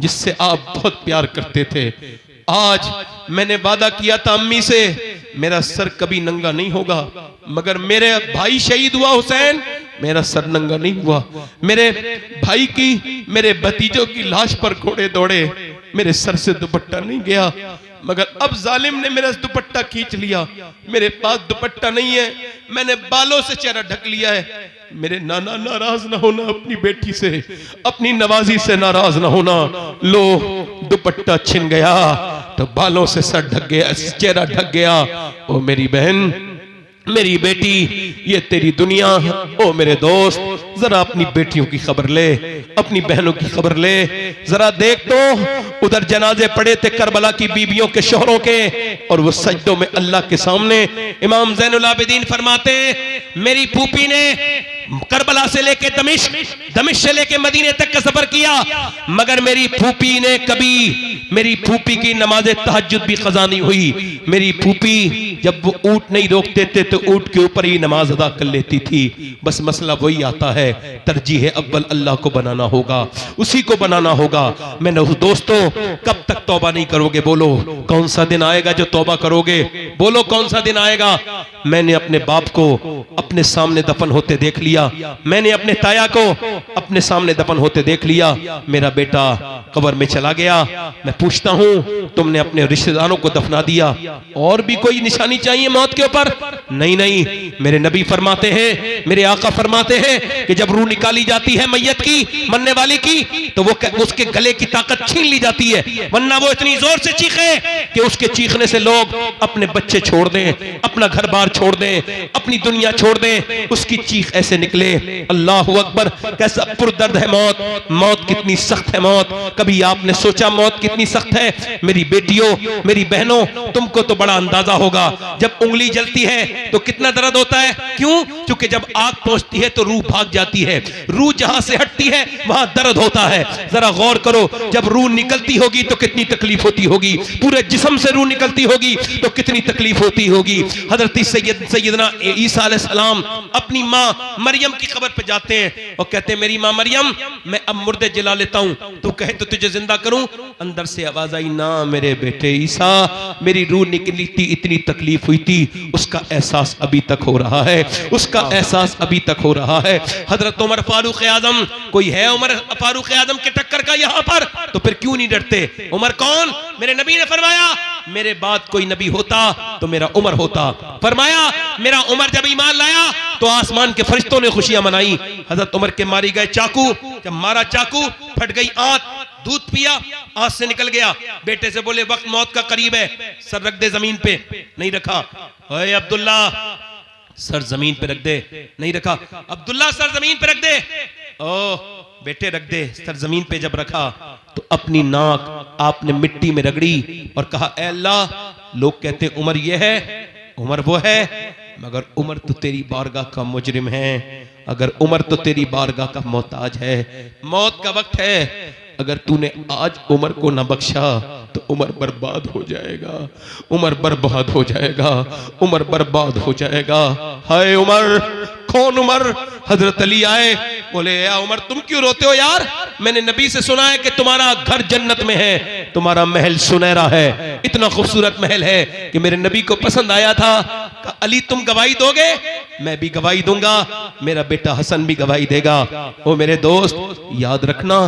जिससे आप बहुत प्यार करते थे। आज मैंने वादा किया था अम्मी से, मेरा सर कभी नंगा नहीं होगा, मगर मेरे भाई शहीद हुआ हुसैन, मेरा सर नंगा नहीं हुआ। मेरे भाई की, मेरे भतीजों की लाश पर घोड़े दौड़े, मेरे सर से दुपट्टा नहीं गया, मगर अब जालिम ने मेरा दुपट्टा खींच लिया, मेरे पास दुपट्टा नहीं है, मैंने बालों से चेहरा ढक लिया है। मेरे नाना नाराज ना होना अपनी बेटी से, अपनी नवाजी से नाराज ना होना। लो दुपट्टा छिन गया तो बालों से सर ढक गया, चेहरा ढक गया। ओ मेरी बहन, मेरी बेटी, ये तेरी दुनिया। ओ मेरे दोस्त, जरा अपनी बेटियों की खबर ले, अपनी बहनों की खबर ले। जरा देख तो उधर जनाजे पड़े थे करबला की बीबियों के, शोहरों के, और वो सजदों में अल्लाह के सामने। इमाम ज़ैनुल आबिदीन फरमाते हैं मेरी फूफी ने करबला से लेके दमिश्क, दमिश्क से लेके मदीने तक का सफर किया, मगर मेरी फूफी ने कभी, मेरी फूफी की नमाज तहज्जुद भी क़ज़ा नहीं हुई। मेरी फूफी जब वो ऊंट नहीं रोकते थे तो ऊंट के ऊपर ही नमाज अदा कर लेती थी। बस मसला वही आता है, तरजीह अव्वल अल्लाह को बनाना होगा, उसी को बनाना होगा। मैंने दोस्तों, कब तक तौबा नहीं करोगे? बोलो कौन सा दिन आएगा जो तौबा करोगे? बोलो कौन सा दिन आएगा? मैंने अपने बाप को अपने सामने दफन होते देख लिया, मैंने अपने ताया को अपने सामने दफन होते देख लिया। मेरा बेटा कब्र में चला गया, मैं पूछता हूं तुमने अपने रिश्तेदारों को दफना दिया, और भी कोई निशानी चाहिए मौत के ऊपर? नहीं नहीं, मेरे नबी फरमाते हैं, मेरे आका फरमाते हैं कि जब रूह निकाली जाती है मैयत की, मरने वाली की, तो वो उसके गले की ताकत छीन ली जाती है, वरना वो इतनी जोर से चीखे कि उसके चीखने से लोग अपने बच्चे छोड़ दें, अपना घर बार छोड़ दें, अपनी दुनिया छोड़ दें। उसकी चीख ऐसे निकले, अल्लाह अकबर, कैसा पुरदर्द है मौत। मौत कितनी सख्त है मौत, कभी आपने सोचा मौत कितनी सख्त है? मेरी बेटियों, मेरी बहनों, तुमको तो बड़ा अंदाजा होगा, जब उंगली जलती है तो कितना दर्द होता है। क्यों? क्योंकि जब आग पहुंचती है तो रूह भाग जाती है, रूह जहां से हटती है वहां दर्द होता है। जरा गौर करो, जब रूह निकलती होगी तो कितनी तकलीफ होती होगी, पूरे जिस्म से रूह निकलती होगी तो कितनी तकलीफ होती होगी। हजरत सैयदना ईसा अलैहिस्सलाम अपनी मां मरियम की कब्र पे जाते हैं और कहते हैं मेरी मां मरियम, मैं अब मुर्दे जला लेता हूं, तू कहे तो तुझे जिंदा करूं। अंदर से आवाज आई, ना मेरे बेटे ईसा, मेरी रूह निकली थी, इतनी तकलीफ हुई थी, उसका एहसास अभी तक हो रहा है, उसका एहसास अभी तक हो रहा है। हजरत उमर फारूक आजम, कोई है उमर फारूक आजम के टक्कर का यहां पर? तो फिर क्यों नहीं डरते? उमर कौन? मेरे नबी ने फरमाया मेरे बाद कोई नबी होता तो मेरा उमर होता। फरमाया मेरा उमर जब ईमान लाया तो आसमान के फरिश्तों ने खुशियां मनाई। हजरत उमर के मारी गए चाकू, जब मारा चाकू फट गई आंत, दूध पिया, आंत से निकल गया। बेटे से बोले वक्त मौत का करीब है, सर रख दे जमीन पे, नहीं रखा। ओए अब्दुल्ला सर जमीन पे रख दे, नहीं रखा। अब्दुल्ला सर जमीन पे रख दे, ओ बेटे रख दे। सर जमीन पे जब रखा तो अपनी नाक आपने मिट्टी में रगड़ी और कहा ऐ अल्लाह, लोग कहते उमर ये है, उमर वो है, मगर उमर तो तेरी बारगाह का मुजरिम है, अगर उमर तो तेरी बारगाह का मोहताज है। मौत का वक्त है, अगर तूने आज उमर को न बख्शा तो उमर बर्बाद हो जाएगा, उमर बर्बाद हो जाएगा, उमर बर्बाद हो जाएगा। हाय उमर, कौन उमर? हजरत अली आए, बोले या उमर तुम क्यों रोते हो यार? मैंने नबी से सुना है कि तुम्हारा घर जन्नत में है, तुम्हारा महल सुनहरा है, इतना खूबसूरत महल है कि मेरे नबी को पसंद आया था। अली तुम गवाही दोगे? मैं भी गवाही दूंगा, मेरा बेटा हसन भी गवाही देगा। ओ मेरे दोस्त, याद रखना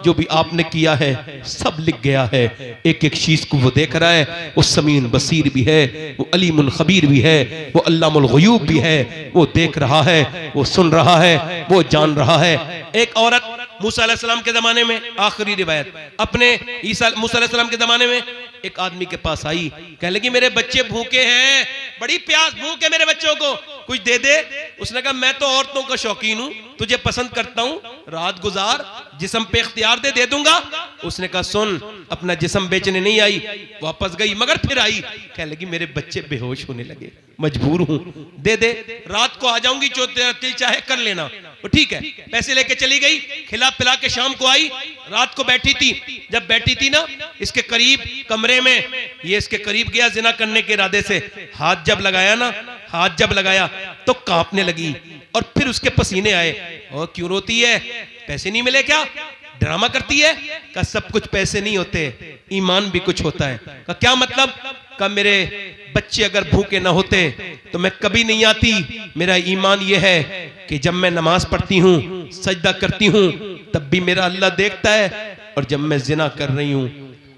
जो भी आपने किया है सब लिख गया है, एक एक चीज को वो देख रहा है। वो समीन बसीर भी है, वो अलीमुल खबीर भी है, वो अल्लामुल गुयूब भी है, वो देख रहा है, वो सुन रहा है, वो जान रहा है। एक औरत मूसा अलैहिस्सलाम के जमाने में, आखिरी रिवायत, अपने मूसा अलैहिस्सलाम के जमाने में एक आदमी के पास आई, कहने लगी मेरे बच्चे भूखे हैं, बड़ी प्यास भूख है मेरे बच्चों को, कुछ दे दे। उसने कहा मैं तो औरतों का शौकीन हूं, तुझे पसंद करता हूं, रात गुजार, जिस्म पे इख्तियार दे, दे दूंगा। उसने कहा सुन, अपना जिस्म बेचने नहीं आई, वापस गई, मगर फिर आई, कहने लगी मेरे बच्चे बेहोश होने लगे, मजबूर हूं, दे दे, रात को आ जाऊंगी, जो तेरा दिल चाहे कर लेना। तो ठीक है, पैसे लेके चली गई, खिला पिला के शाम को आई, रात को बैठी थी, जब बैठी थी ना इसके करीब कमरे में, ये इसके करीब गया जिना करने के इरादे से, हाथ जब लगाया ना, हाथ जब लगाया तो कांपने लगी और फिर उसके पसीने आए। और क्यों रोती है, पैसे नहीं मिले क्या, ड्रामा करती है? का सब कुछ पैसे नहीं होते, ईमान भी कुछ होता है। का क्या मतलब? का मेरे बच्चे अगर भूखे ना होते तो मैं कभी नहीं आती। मेरा ईमान यह है कि जब मैं नमाज पढ़ती हूँ, सजदा करती हूँ, तब भी मेरा अल्लाह देखता है, और जब मैं जिना कर रही हूँ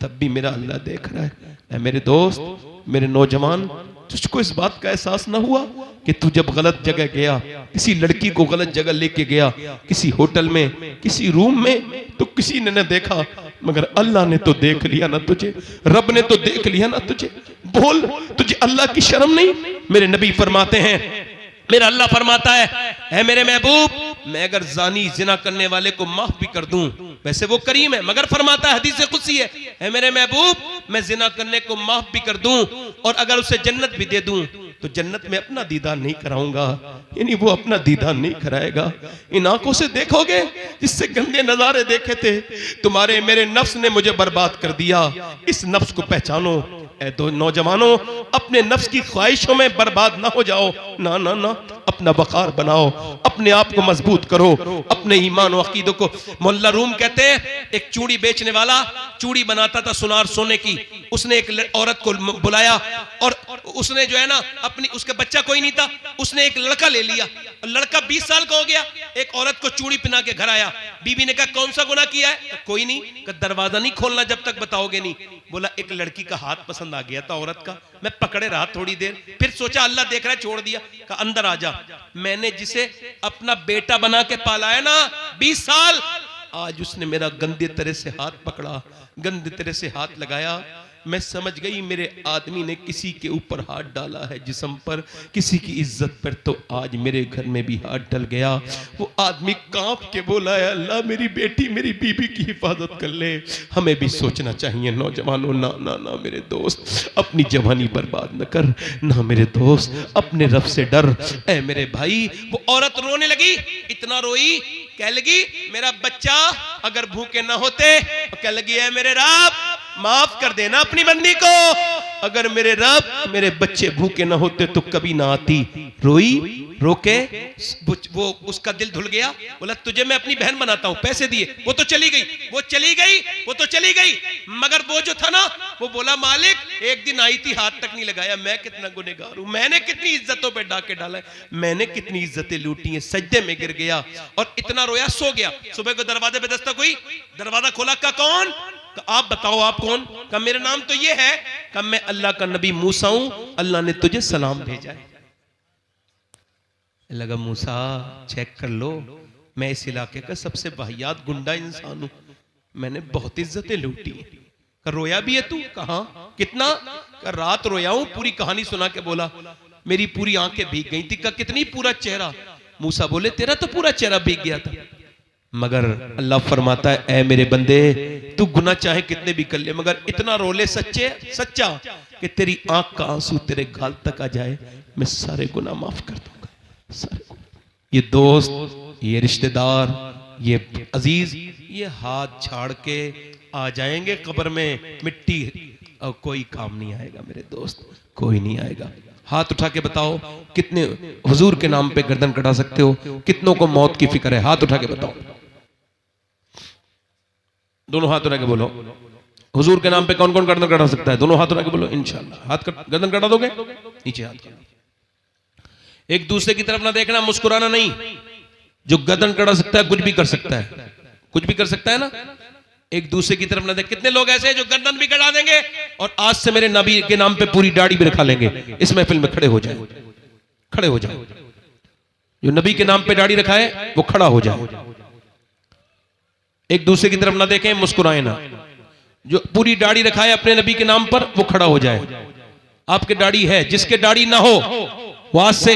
तब भी मेरा अल्लाह देख रहा है। ऐ मेरे दोस्त, मेरे नौजवान, तुझको इस बात का एहसास ना हुआ कि तू जब गलत जगह गया, किसी लड़की को गलत जगह लेके गया, किसी होटल में, किसी रूम में, तो किसी ने न देखा मगर अल्लाह ने तो देख लिया ना तुझे, रब ने तो देख लिया ना तुझे। बोल, तुझे अल्लाह की शर्म नहीं? मेरे नबी फरमाते हैं, मेरा अल्लाह फरमाता है मेरे महबूब, मैं अगर जानी जिना करने वाले को माफ भी कर दूं, वैसे वो करीम है, मगर फरमाता है, हदीस कुदसी है मेरे महबूब, मैं जिना करने को माफ भी कर दूं और अगर उसे जन्नत भी दे दूं तो जन्नत में अपना दीदार नहीं कराऊंगा। यानी वो अपना दीदार नहीं कराएगा। इन आंखों से देखोगे जिससे गंदे नजारे देखे थे, तुम्हारे मेरे नफ्स ने मुझे बर्बाद कर दिया। इस नफ्स को पहचानो। ऐ दो नौजवानों, अपने नफ्स की ख्वाहिशों में बर्बाद ना हो जाओ। ना ना ना, अपना वकार बनाओ, अपने आप को मजबूत करो, अपने ईमान और अकीदों को। मोहल्ला रूम कहते हैं, एक चूड़ी बेचने वाला चूड़ी बनाता था सुनार सोने की। उसने एक औरत को बुलाया और उसने जो है ना अपनी, उसका बच्चा कोई नहीं था, उसने एक लड़का ले लिया। लड़का 20 साल का हो गया, एक औरत को चूड़ी पहना के घर आया। बीबी ने कहा कौन सा गुनाह किया है? कोई नहीं। दरवाजा नहीं खोलना जब तक बताओगे नहीं। बोला एक लड़की का हाथ पसंद आ गया था औरत का, मैं पकड़े रहा थोड़ी देर, फिर सोचा अल्लाह देख रहा है, छोड़ दिया। कहा अंदर आ जा, मैंने जिसे अपना बेटा बना के पाला है ना 20 साल, आज उसने मेरा गंदे तरह से हाथ पकड़ा, गंदे तरह से हाथ लगाया। मैं समझ गई मेरे आदमी ने किसी के ऊपर हाथ डाला है जिस्म पर, किसी की इज्जत पर, तो आज मेरे घर में भी हाथ डल गया। वो आदमी कांप के बोला है अल्लाह मेरी बेटी मेरी बीबी की हिफाजत कर ले। हमें भी सोचना चाहिए नौजवानों। ना ना ना मेरे दोस्त, अपनी जवानी बर्बाद न कर। ना मेरे दोस्त, अपने रब से डर। ऐ मेरे भाई, वो औरत रोने लगी, इतना रोई, कह लगी मेरा बच्चा अगर भूखे ना होते, कह लगी है मेरे रब माफ कर देना अपनी बंदी को, अगर मेरे रब मेरे बच्चे भूखे ना होते तो कभी ना आती। रोई, रोके, वो उसका दिल धुल गया। बोला तुझे मैं अपनी बहन बनाता हूं, पैसे दिए, वो तो चली गई, वो चली गई, वो तो चली गई, मगर वो जो था ना, वो बोला मालिक एक दिन आई थी, हाथ तक नहीं लगाया। मैं कितना गुनहगार हूं, मैंने कितनी इज्जतों पे डाके डाला है, मैंने कितनी इज्जतें लूटी हैं। सजदे में गिर गया और इतना रोया, सो गया। सुबह को दरवाजे पे दस्तक हुई, दरवाजा खोला, का कौन? आप बताओ आप कौन? का मेरा नाम तो ये है। का मैं अल्लाह का नबी मूसा हूं, अल्लाह ने तुझे सलाम भेजा है। लगा मूसा चेक कर लो, मैं इस इलाके का सबसे वाहियात गुंडा इंसान हूं, मैंने बहुत इज्जतें लूटी। का रोया भी है तू? कहा कितना? का रात रोया हूं, पूरी कहानी सुना के बोला मेरी पूरी आंखें भीग गई थी। का कितनी? पूरा चेहरा। मूसा बोले तेरा तो पूरा चेहरा भीग गया था। मगर अल्लाह फरमाता है ऐ मेरे बंदे, तू गुनाह चाहे कितने भी कर ले, मगर इतना रोले सच्चा कि तेरी आंख का आंसू तेरे गाल तक आ जाए, मैं सारे गुनाह माफ कर दूंगा, सारे। ये दोस्त, ये रिश्तेदार, ये अजीज, ये हाथ झाड़ के आ जाएंगे कब्र में, मिट्टी और कोई काम नहीं आएगा मेरे दोस्त, कोई नहीं आएगा। हाथ उठा के बताओ कितने हुजूर के नाम पे गर्दन कटा सकते हो? कितनों को मौत की फिक्र है? हाथ उठा के बताओ, दोनों हाथ उठा के बोलो हुजूर के नाम पे कौन कौन गर्दन कटा सकता है? दोनों हाथ उठा के बोलो इंशाल्लाह। हाथ गर्दन कटा दोगे? नीचे हाथ करो। एक दूसरे की तरफ ना देखना, मुस्कुराना नहीं। जो गर्दन कटा सकता है कुछ भी कर सकता है, कुछ भी कर सकता है ना। एक दूसरे की तरफ ना देख। कितने लोग ऐसे हैं जो गर्दन भी कटा देंगे और आज से मेरे नबी के नाम पे पूरी दाढ़ी भी रखा लेंगे। इस महफिल में खड़े हो जाए, खड़े हो जाए। जो नबी के नाम पे दाढ़ी रखा है वो खड़ा हो जाए। एक दूसरे की तरफ ना देखें, मुस्कुराए ना। जो पूरी दाढ़ी रखा है अपने नबी के नाम पर वो खड़ा हो जाए। आपके दाढ़ी है, जिसके दाढ़ी ना हो वो आज से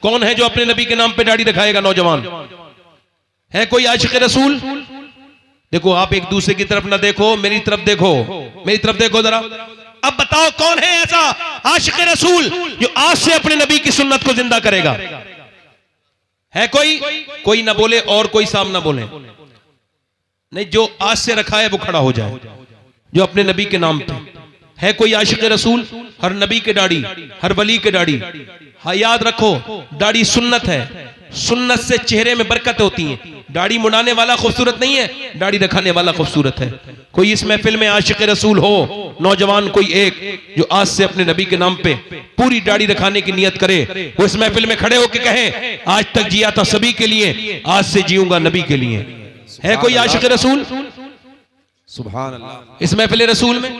कौन है जो अपने नबी के नाम पे दाढ़ी रखाएगा? नौजवान है कोई आशिक रसूल? देखो आप एक दूसरे की तरफ ना देखो, मेरी तरफ देखो, मेरी तरफ देखो जरा। अब बताओ कौन है ऐसा आशिक रसूल जो आज से अपने नबी की सुन्नत को जिंदा करेगा? है कोई? कोई ना बोले और कोई सामना बोले नहीं। जो आज से रखा है वो खड़ा हो जाए, जो अपने नबी के नाम पे है कोई आशिक रसूल? हर नबी के दाढ़ी, हर वली के दाढ़ी। हाँ, याद रखो, दाढ़ी सुन्नत है, सुन्नत से चेहरे में बरकत होती है। दाढ़ी मुड़ाने वाला खूबसूरत नहीं है, दाढ़ी रखाने वाला खूबसूरत है। कोई इस महफिल में आशिक रसूल हो, नौजवान कोई एक, जो आज से अपने नबी के नाम पे पूरी दाढ़ी रखाने की नियत करे, वो इस महफिल में खड़े होकर कहे, आज तक जिया था सभी के लिए, आज से जीऊंगा नबी के लिए। है कोई आशिक रसूल? सुभान अल्लाह। इस महफिल रसूल में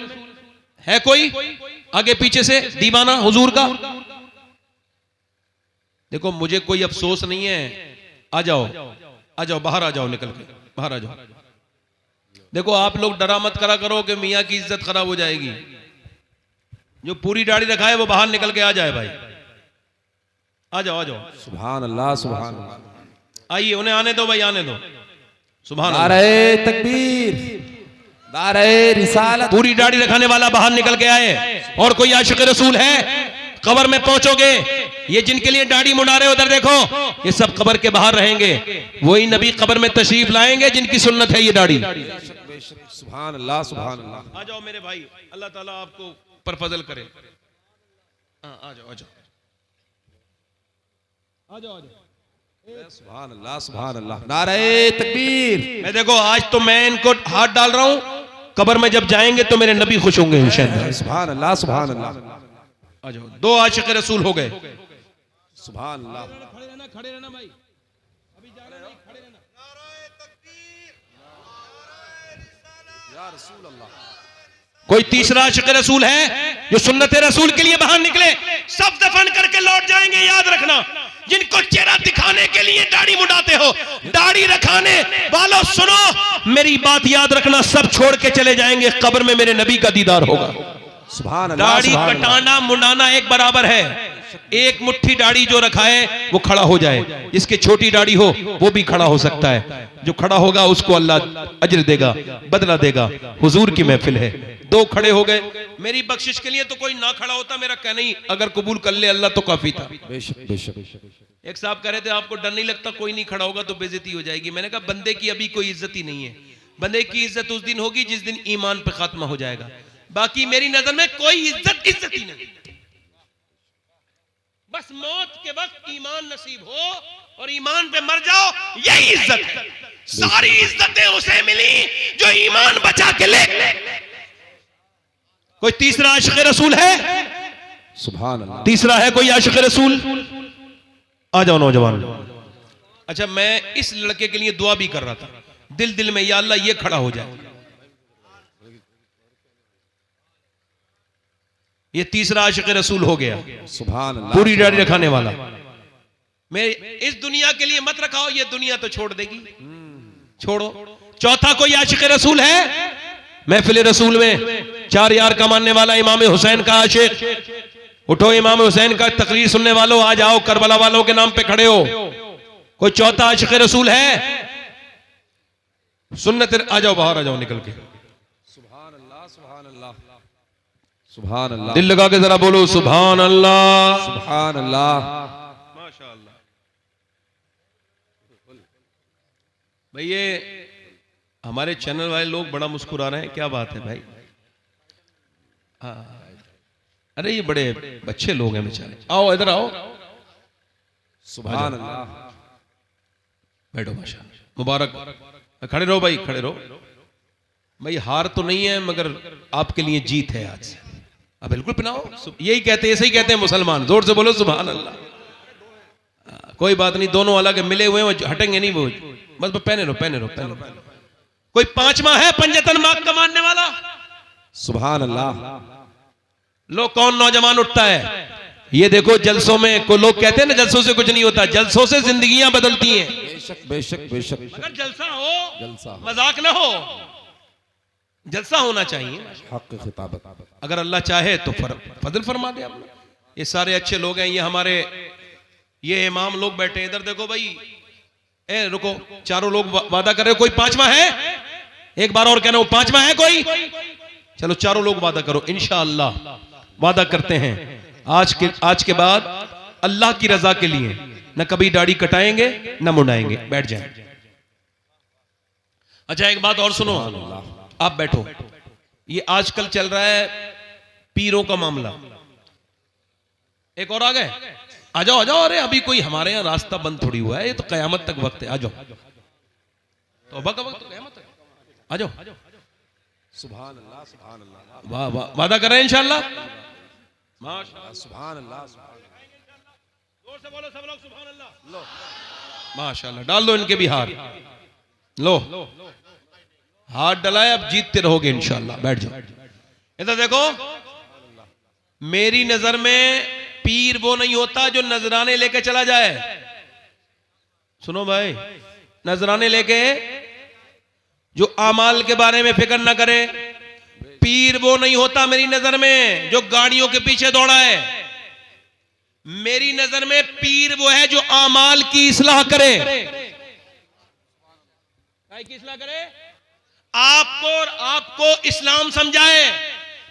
है कोई आगे पीछे से दीवाना हुजूर का? देखो, मुझे कोई अफसोस नहीं है, आ जाओ, आ जाओ, बाहर आ जाओ, निकल के बाहर आ जाओ। देखो, आप लोग डरा मत करा करो कि मियाँ की इज्जत खराब हो जाएगी। जो पूरी दाढ़ी रखा है वो बाहर निकल के आ जाए भाई, आ जाओ, आ जाओ। सुभान अल्लाह, सुभान अल्लाह। आइए, उन्हें आने दो भाई, आने दो। सुभान अल्लाह। नारे तकबीर, नारे रिसालत। पूरी दाढ़ी रखने वाला बाहर निकल के आए। और कोई आशिक रसूल है? कब्र में पहुंचोगे, ये जिनके लिए दाढ़ी मुड़ा रहे उधर देखो, ये सब कब्र के बाहर रहेंगे। वही नबी कब्र में तशरीफ लाएंगे जिनकी सुन्नत है ये दाढ़ी। सुभान अल्लाह, सुभान अल्लाह। आ जाओ मेरे भाई, अल्लाह ताला आपको पर फजल करे। आ जाओ, आ जाओ, आ जाओ, आ जाओ। सुभान अल्लाह, सुभान अल्लाह। नारे तकबीर। मैं देखो, आज तो मैं इनको हाथ डाल रहा हूं, कब्र में जब जाएंगे तो मेरे नबी खुश होंगे इंशाअल्लाह। सुभान अल्लाह, सुभान अल्लाह। आ जाओ, दो आशिक रसूल हो गए। सुभान अल्लाह। खड़े रहना, खड़े रहना भाई, अभी जाना नहीं, खड़े रहना। या रसूल अल्लाह। कोई तीसरा आशिक रसूल है जो सुन्नत रसूल के लिए बाहर निकले? सब दफन करके लौट जाएंगे, याद रखना। जिनको चेहरा दिखाने के लिए दाढ़ी मुड़ाते हो, दाढ़ी रखाने वालों सुनो मेरी बात याद रखना, सब छोड़ के चले जाएंगे, कब्र में मेरे नबी का दीदार होगा। सुभान अल्लाह। दाढ़ी कटाना मुड़ाना एक बराबर है। एक मुट्ठी दाढ़ी जो रखा है वो खड़ा हो जाए, जिसकी छोटी दाढ़ी हो वो भी खड़ा हो सकता है। जो खड़ा होगा उसको अल्लाह अजर देगा, बदला देगा। हुजूर की महफिल है, दो खड़े हो गए। मेरी बख्शिश के लिए तो कोई ना खड़ा होता, मेरा कहना ही अगर कबूल कर ले अल्लाह तो काफी था। बेशक, बेशक। एक साहब कह रहे थे, आपको डर नहीं लगता कोई नहीं खड़ा होगा तो बेइज्जती हो जाएगी? मैंने कहा, बंदे की अभी कोई इज्जत ही नहीं है। बंदे की इज्जत उस दिन होगी जिस दिन ईमान पे खात्मा हो जाएगा। बाकी मेरी नजर में कोई इज्जत ही नहीं। बस मौत के वक्त ईमान नसीब हो और ईमान पे मर जाओ, यही इज्जत है। सारी इज्जतें उसे मिली जो ईमान बचा के ले। कोई तीसरा आशिक रसूल है? सुभान अल्लाह। तीसरा है कोई आशिक रसूल? आ जाओ नौजवान। अच्छा, मैं इस लड़के के लिए दुआ भी कर रहा था दिल दिल में, या अल्लाह ये खड़ा हो जाए। ये तीसरा आशिक रसूल हो गया, सुभान अल्लाह। पूरी दाढ़ी रखाने वाला। मैं इस दुनिया के लिए मत रखाओ, ये दुनिया तो छोड़ देगी, छोड़ो। चौथा कोई आशिक रसूल है? महफिल रसूल में 4 यार का मानने वाला इमाम हुसैन का आशिक। उठो इमाम हुसैन का तकरीर सुनने वालों, आ जाओ, करबला वालों के नाम पे खड़े हो। कोई चौथा आशिक रसूल है? सुन्नत, आ जाओ, बाहर आ जाओ निकल के। सुभान अल्लाह, सुभान अल्लाह, सुभान अल्लाह। दिल लगा के जरा बोलो सुभान अल्लाह, सुभान अल्लाह। माशाअल्लाह। भाई ये हमारे चैनल वाले लोग बड़ा मुस्कुरा रहे हैं, क्या बात है भाई? हाँ, अरे ये बड़े अच्छे लोग हैं बेचारे। आओ इधर आओ, सुभान अल्लाह। बैठो, माशाअल्लाह, मुबारक। खड़े रहो भाई, खड़े रहो भाई। हार तो नहीं है मगर आपके लिए जीत है आज से। अब बिल्कुल पहनाओ, यही कहते हैं, ऐसे ही कहते हैं मुसलमान। जोर से बोलो सुभान अल्लाह। कोई बात नहीं, दोनों अलग मिले हुए हैं, हटेंगे नहीं वो। बस पहने रहो, पहने रहो, पहने रहो। कोई पांचवा है पंजतन मार्ग का मानने वाला? सुभान अल्लाह। लो कौन नौजवान उठता है? ये देखो, जलसों में को लोग कहते हैं ना जलसों से कुछ नहीं होता, जलसों से जिंदगियां बदलती हैं। बेशक, बेशक, बेशक। अगर जलसा हो, जलसा, मजाक ना हो, जलसा होना चाहिए। हक खिताबत। अगर अल्लाह चाहे तो फजल फरमा दे अपना। ये सारे अच्छे लोग हैं, ये हमारे ये इमाम लोग बैठे हैं इधर देखो भाई। ए रुको, चारों लोग वादा कर रहे हो, कोई पांचवा है? एक बार और कहना हूं, पांचवा है कोई? चलो चारों लोग वादा करो, इंशाअल्लाह वादा करते हैं आज के बाद अल्लाह की रजा के लिए न कभी दाढ़ी कटाएंगे न मुड़ाएंगे। बैठ जाए। अच्छा, एक बात और सुनो, आप बैठो। ये आजकल चल रहा है पीरों का मामला। एक और आ गए, आ जाओ आ जाओ। अरे अभी कोई हमारे यहाँ रास्ता बंद थोड़ी हुआ है, ये तो कयामत तक वक्त है। आ जाओ, तौबा का वक्त तो कयामत तक। आ जाओ। सुभान अल्लाह, सुभान अल्लाह, वाह वाह, वादा कर रहे हैं इंशाल्लाह। माशाअल्लाह, सुभान अल्लाह। जोर से बोलो सब लोग सुभान अल्लाह। लो माशाअल्लाह, डाल दो इनके भी हार। लो हाथ डलाए, अब जीतते रहोगे इंशाल्लाह। बैठ जाओ। इधर देखो, मेरी नजर में पीर वो नहीं होता जो नजराने लेके चला जाए। सुनो भाई, नजराने लेके जो आमाल के बारे में फिक्र ना करे। पीर वो नहीं होता मेरी नजर में जो गाड़ियों के पीछे दौड़ा है। मेरी नजर में पीर वो है जो आमाल की इस्लाह करे। की इस्लाह करे, आपको इस्लाम समझाए।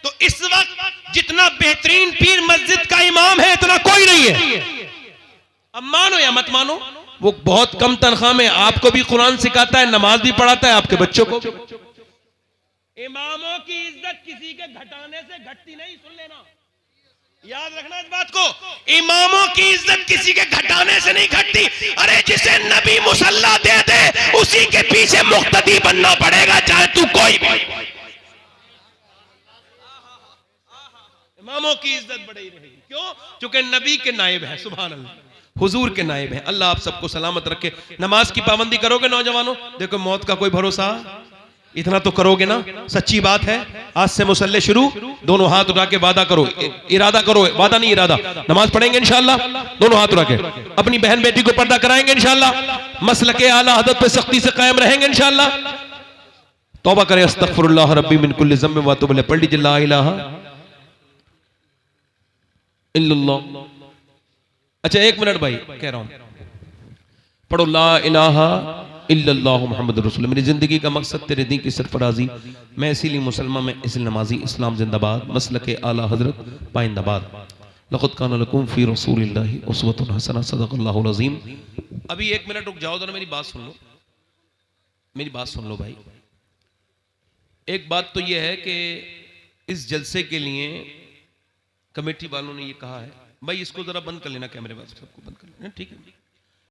तो इस वक्त जितना बेहतरीन पीर मस्जिद का इमाम है, इतना कोई नहीं है। अब मानो या मत मानो, वो बहुत कम तनख्वाह में आपको भी कुरान सिखाता है, नमाज भी पढ़ाता है, आपके बच्चों को। इमामों की इज्जत किसी के घटाने से घटती नहीं, सुन लेना, याद रखना इस बात को। इमामों की इज्जत किसी के घटाने से नहीं घटती। अरे जिसे नबी मुसल्ला दे दे, उसी के पीछे मुक्तदी बनना पड़ेगा, चाहे तू कोई भी। इमामों की इज्जत बढ़ी रहेगी। क्यों? क्योंकि नबी के नायब है, सुभान अल्लाह, हुजूर के नायब है। अल्लाह आप सबको सलामत रखे। नमाज की पाबंदी करोगे नौजवानों? देखो मौत का कोई भरोसा, इतना तो करोगे ना? सच्ची बात है। आज से मुसल्ले शुरू, दोनों हाथ उठा के वादा करो, इरादा करो, वादा नहीं इरादा। नमाज पढ़ेंगे इंशाल्लाह, दोनों हाथ उठा के। अपनी बहन बेटी को पर्दा कराएंगे इंशाल्लाह। मसलके आला हदत पे सख्ती से कायम रहेंगे इंशाल्लाह। तौबा करें, अस्तगफिरुल्लाह रब्बी मिन कुल्लि ज़म्बिन व अतूबु इलैह। पढ़ लीजिए ला इलाहा इल्लल्लाह। अच्छा एक मिनट भाई, कह रहा हूं, पढ़ो ला इलाहा इल्लल्लाहु मुहम्मदुर रसूलुल्लाह। मेरी जिंदगी का मकसद तेरे दीन की सरफराजी। मैं इसीलिए मुसलमान, मैं इसलिए नमाजी। इस्लाम जिंदाबाद, मसलके आला हजरत पाइंदाबाद। लक़द काना लकुम फी रसूलिल्लाहि उसवतुन हसना, सदक़ल्लाहुल अज़ीम। अभी एक मिनट रुक जाओ, जरा मेरी बात सुन लो, मेरी बात सुन लो भाई। एक बात तो यह है कि इस जलसे के लिए कमेटी वालों ने ये कहा है, भाई इसको जरा बंद कर लेना, कैमरे वाले सबको बंद कर लेना, ठीक है।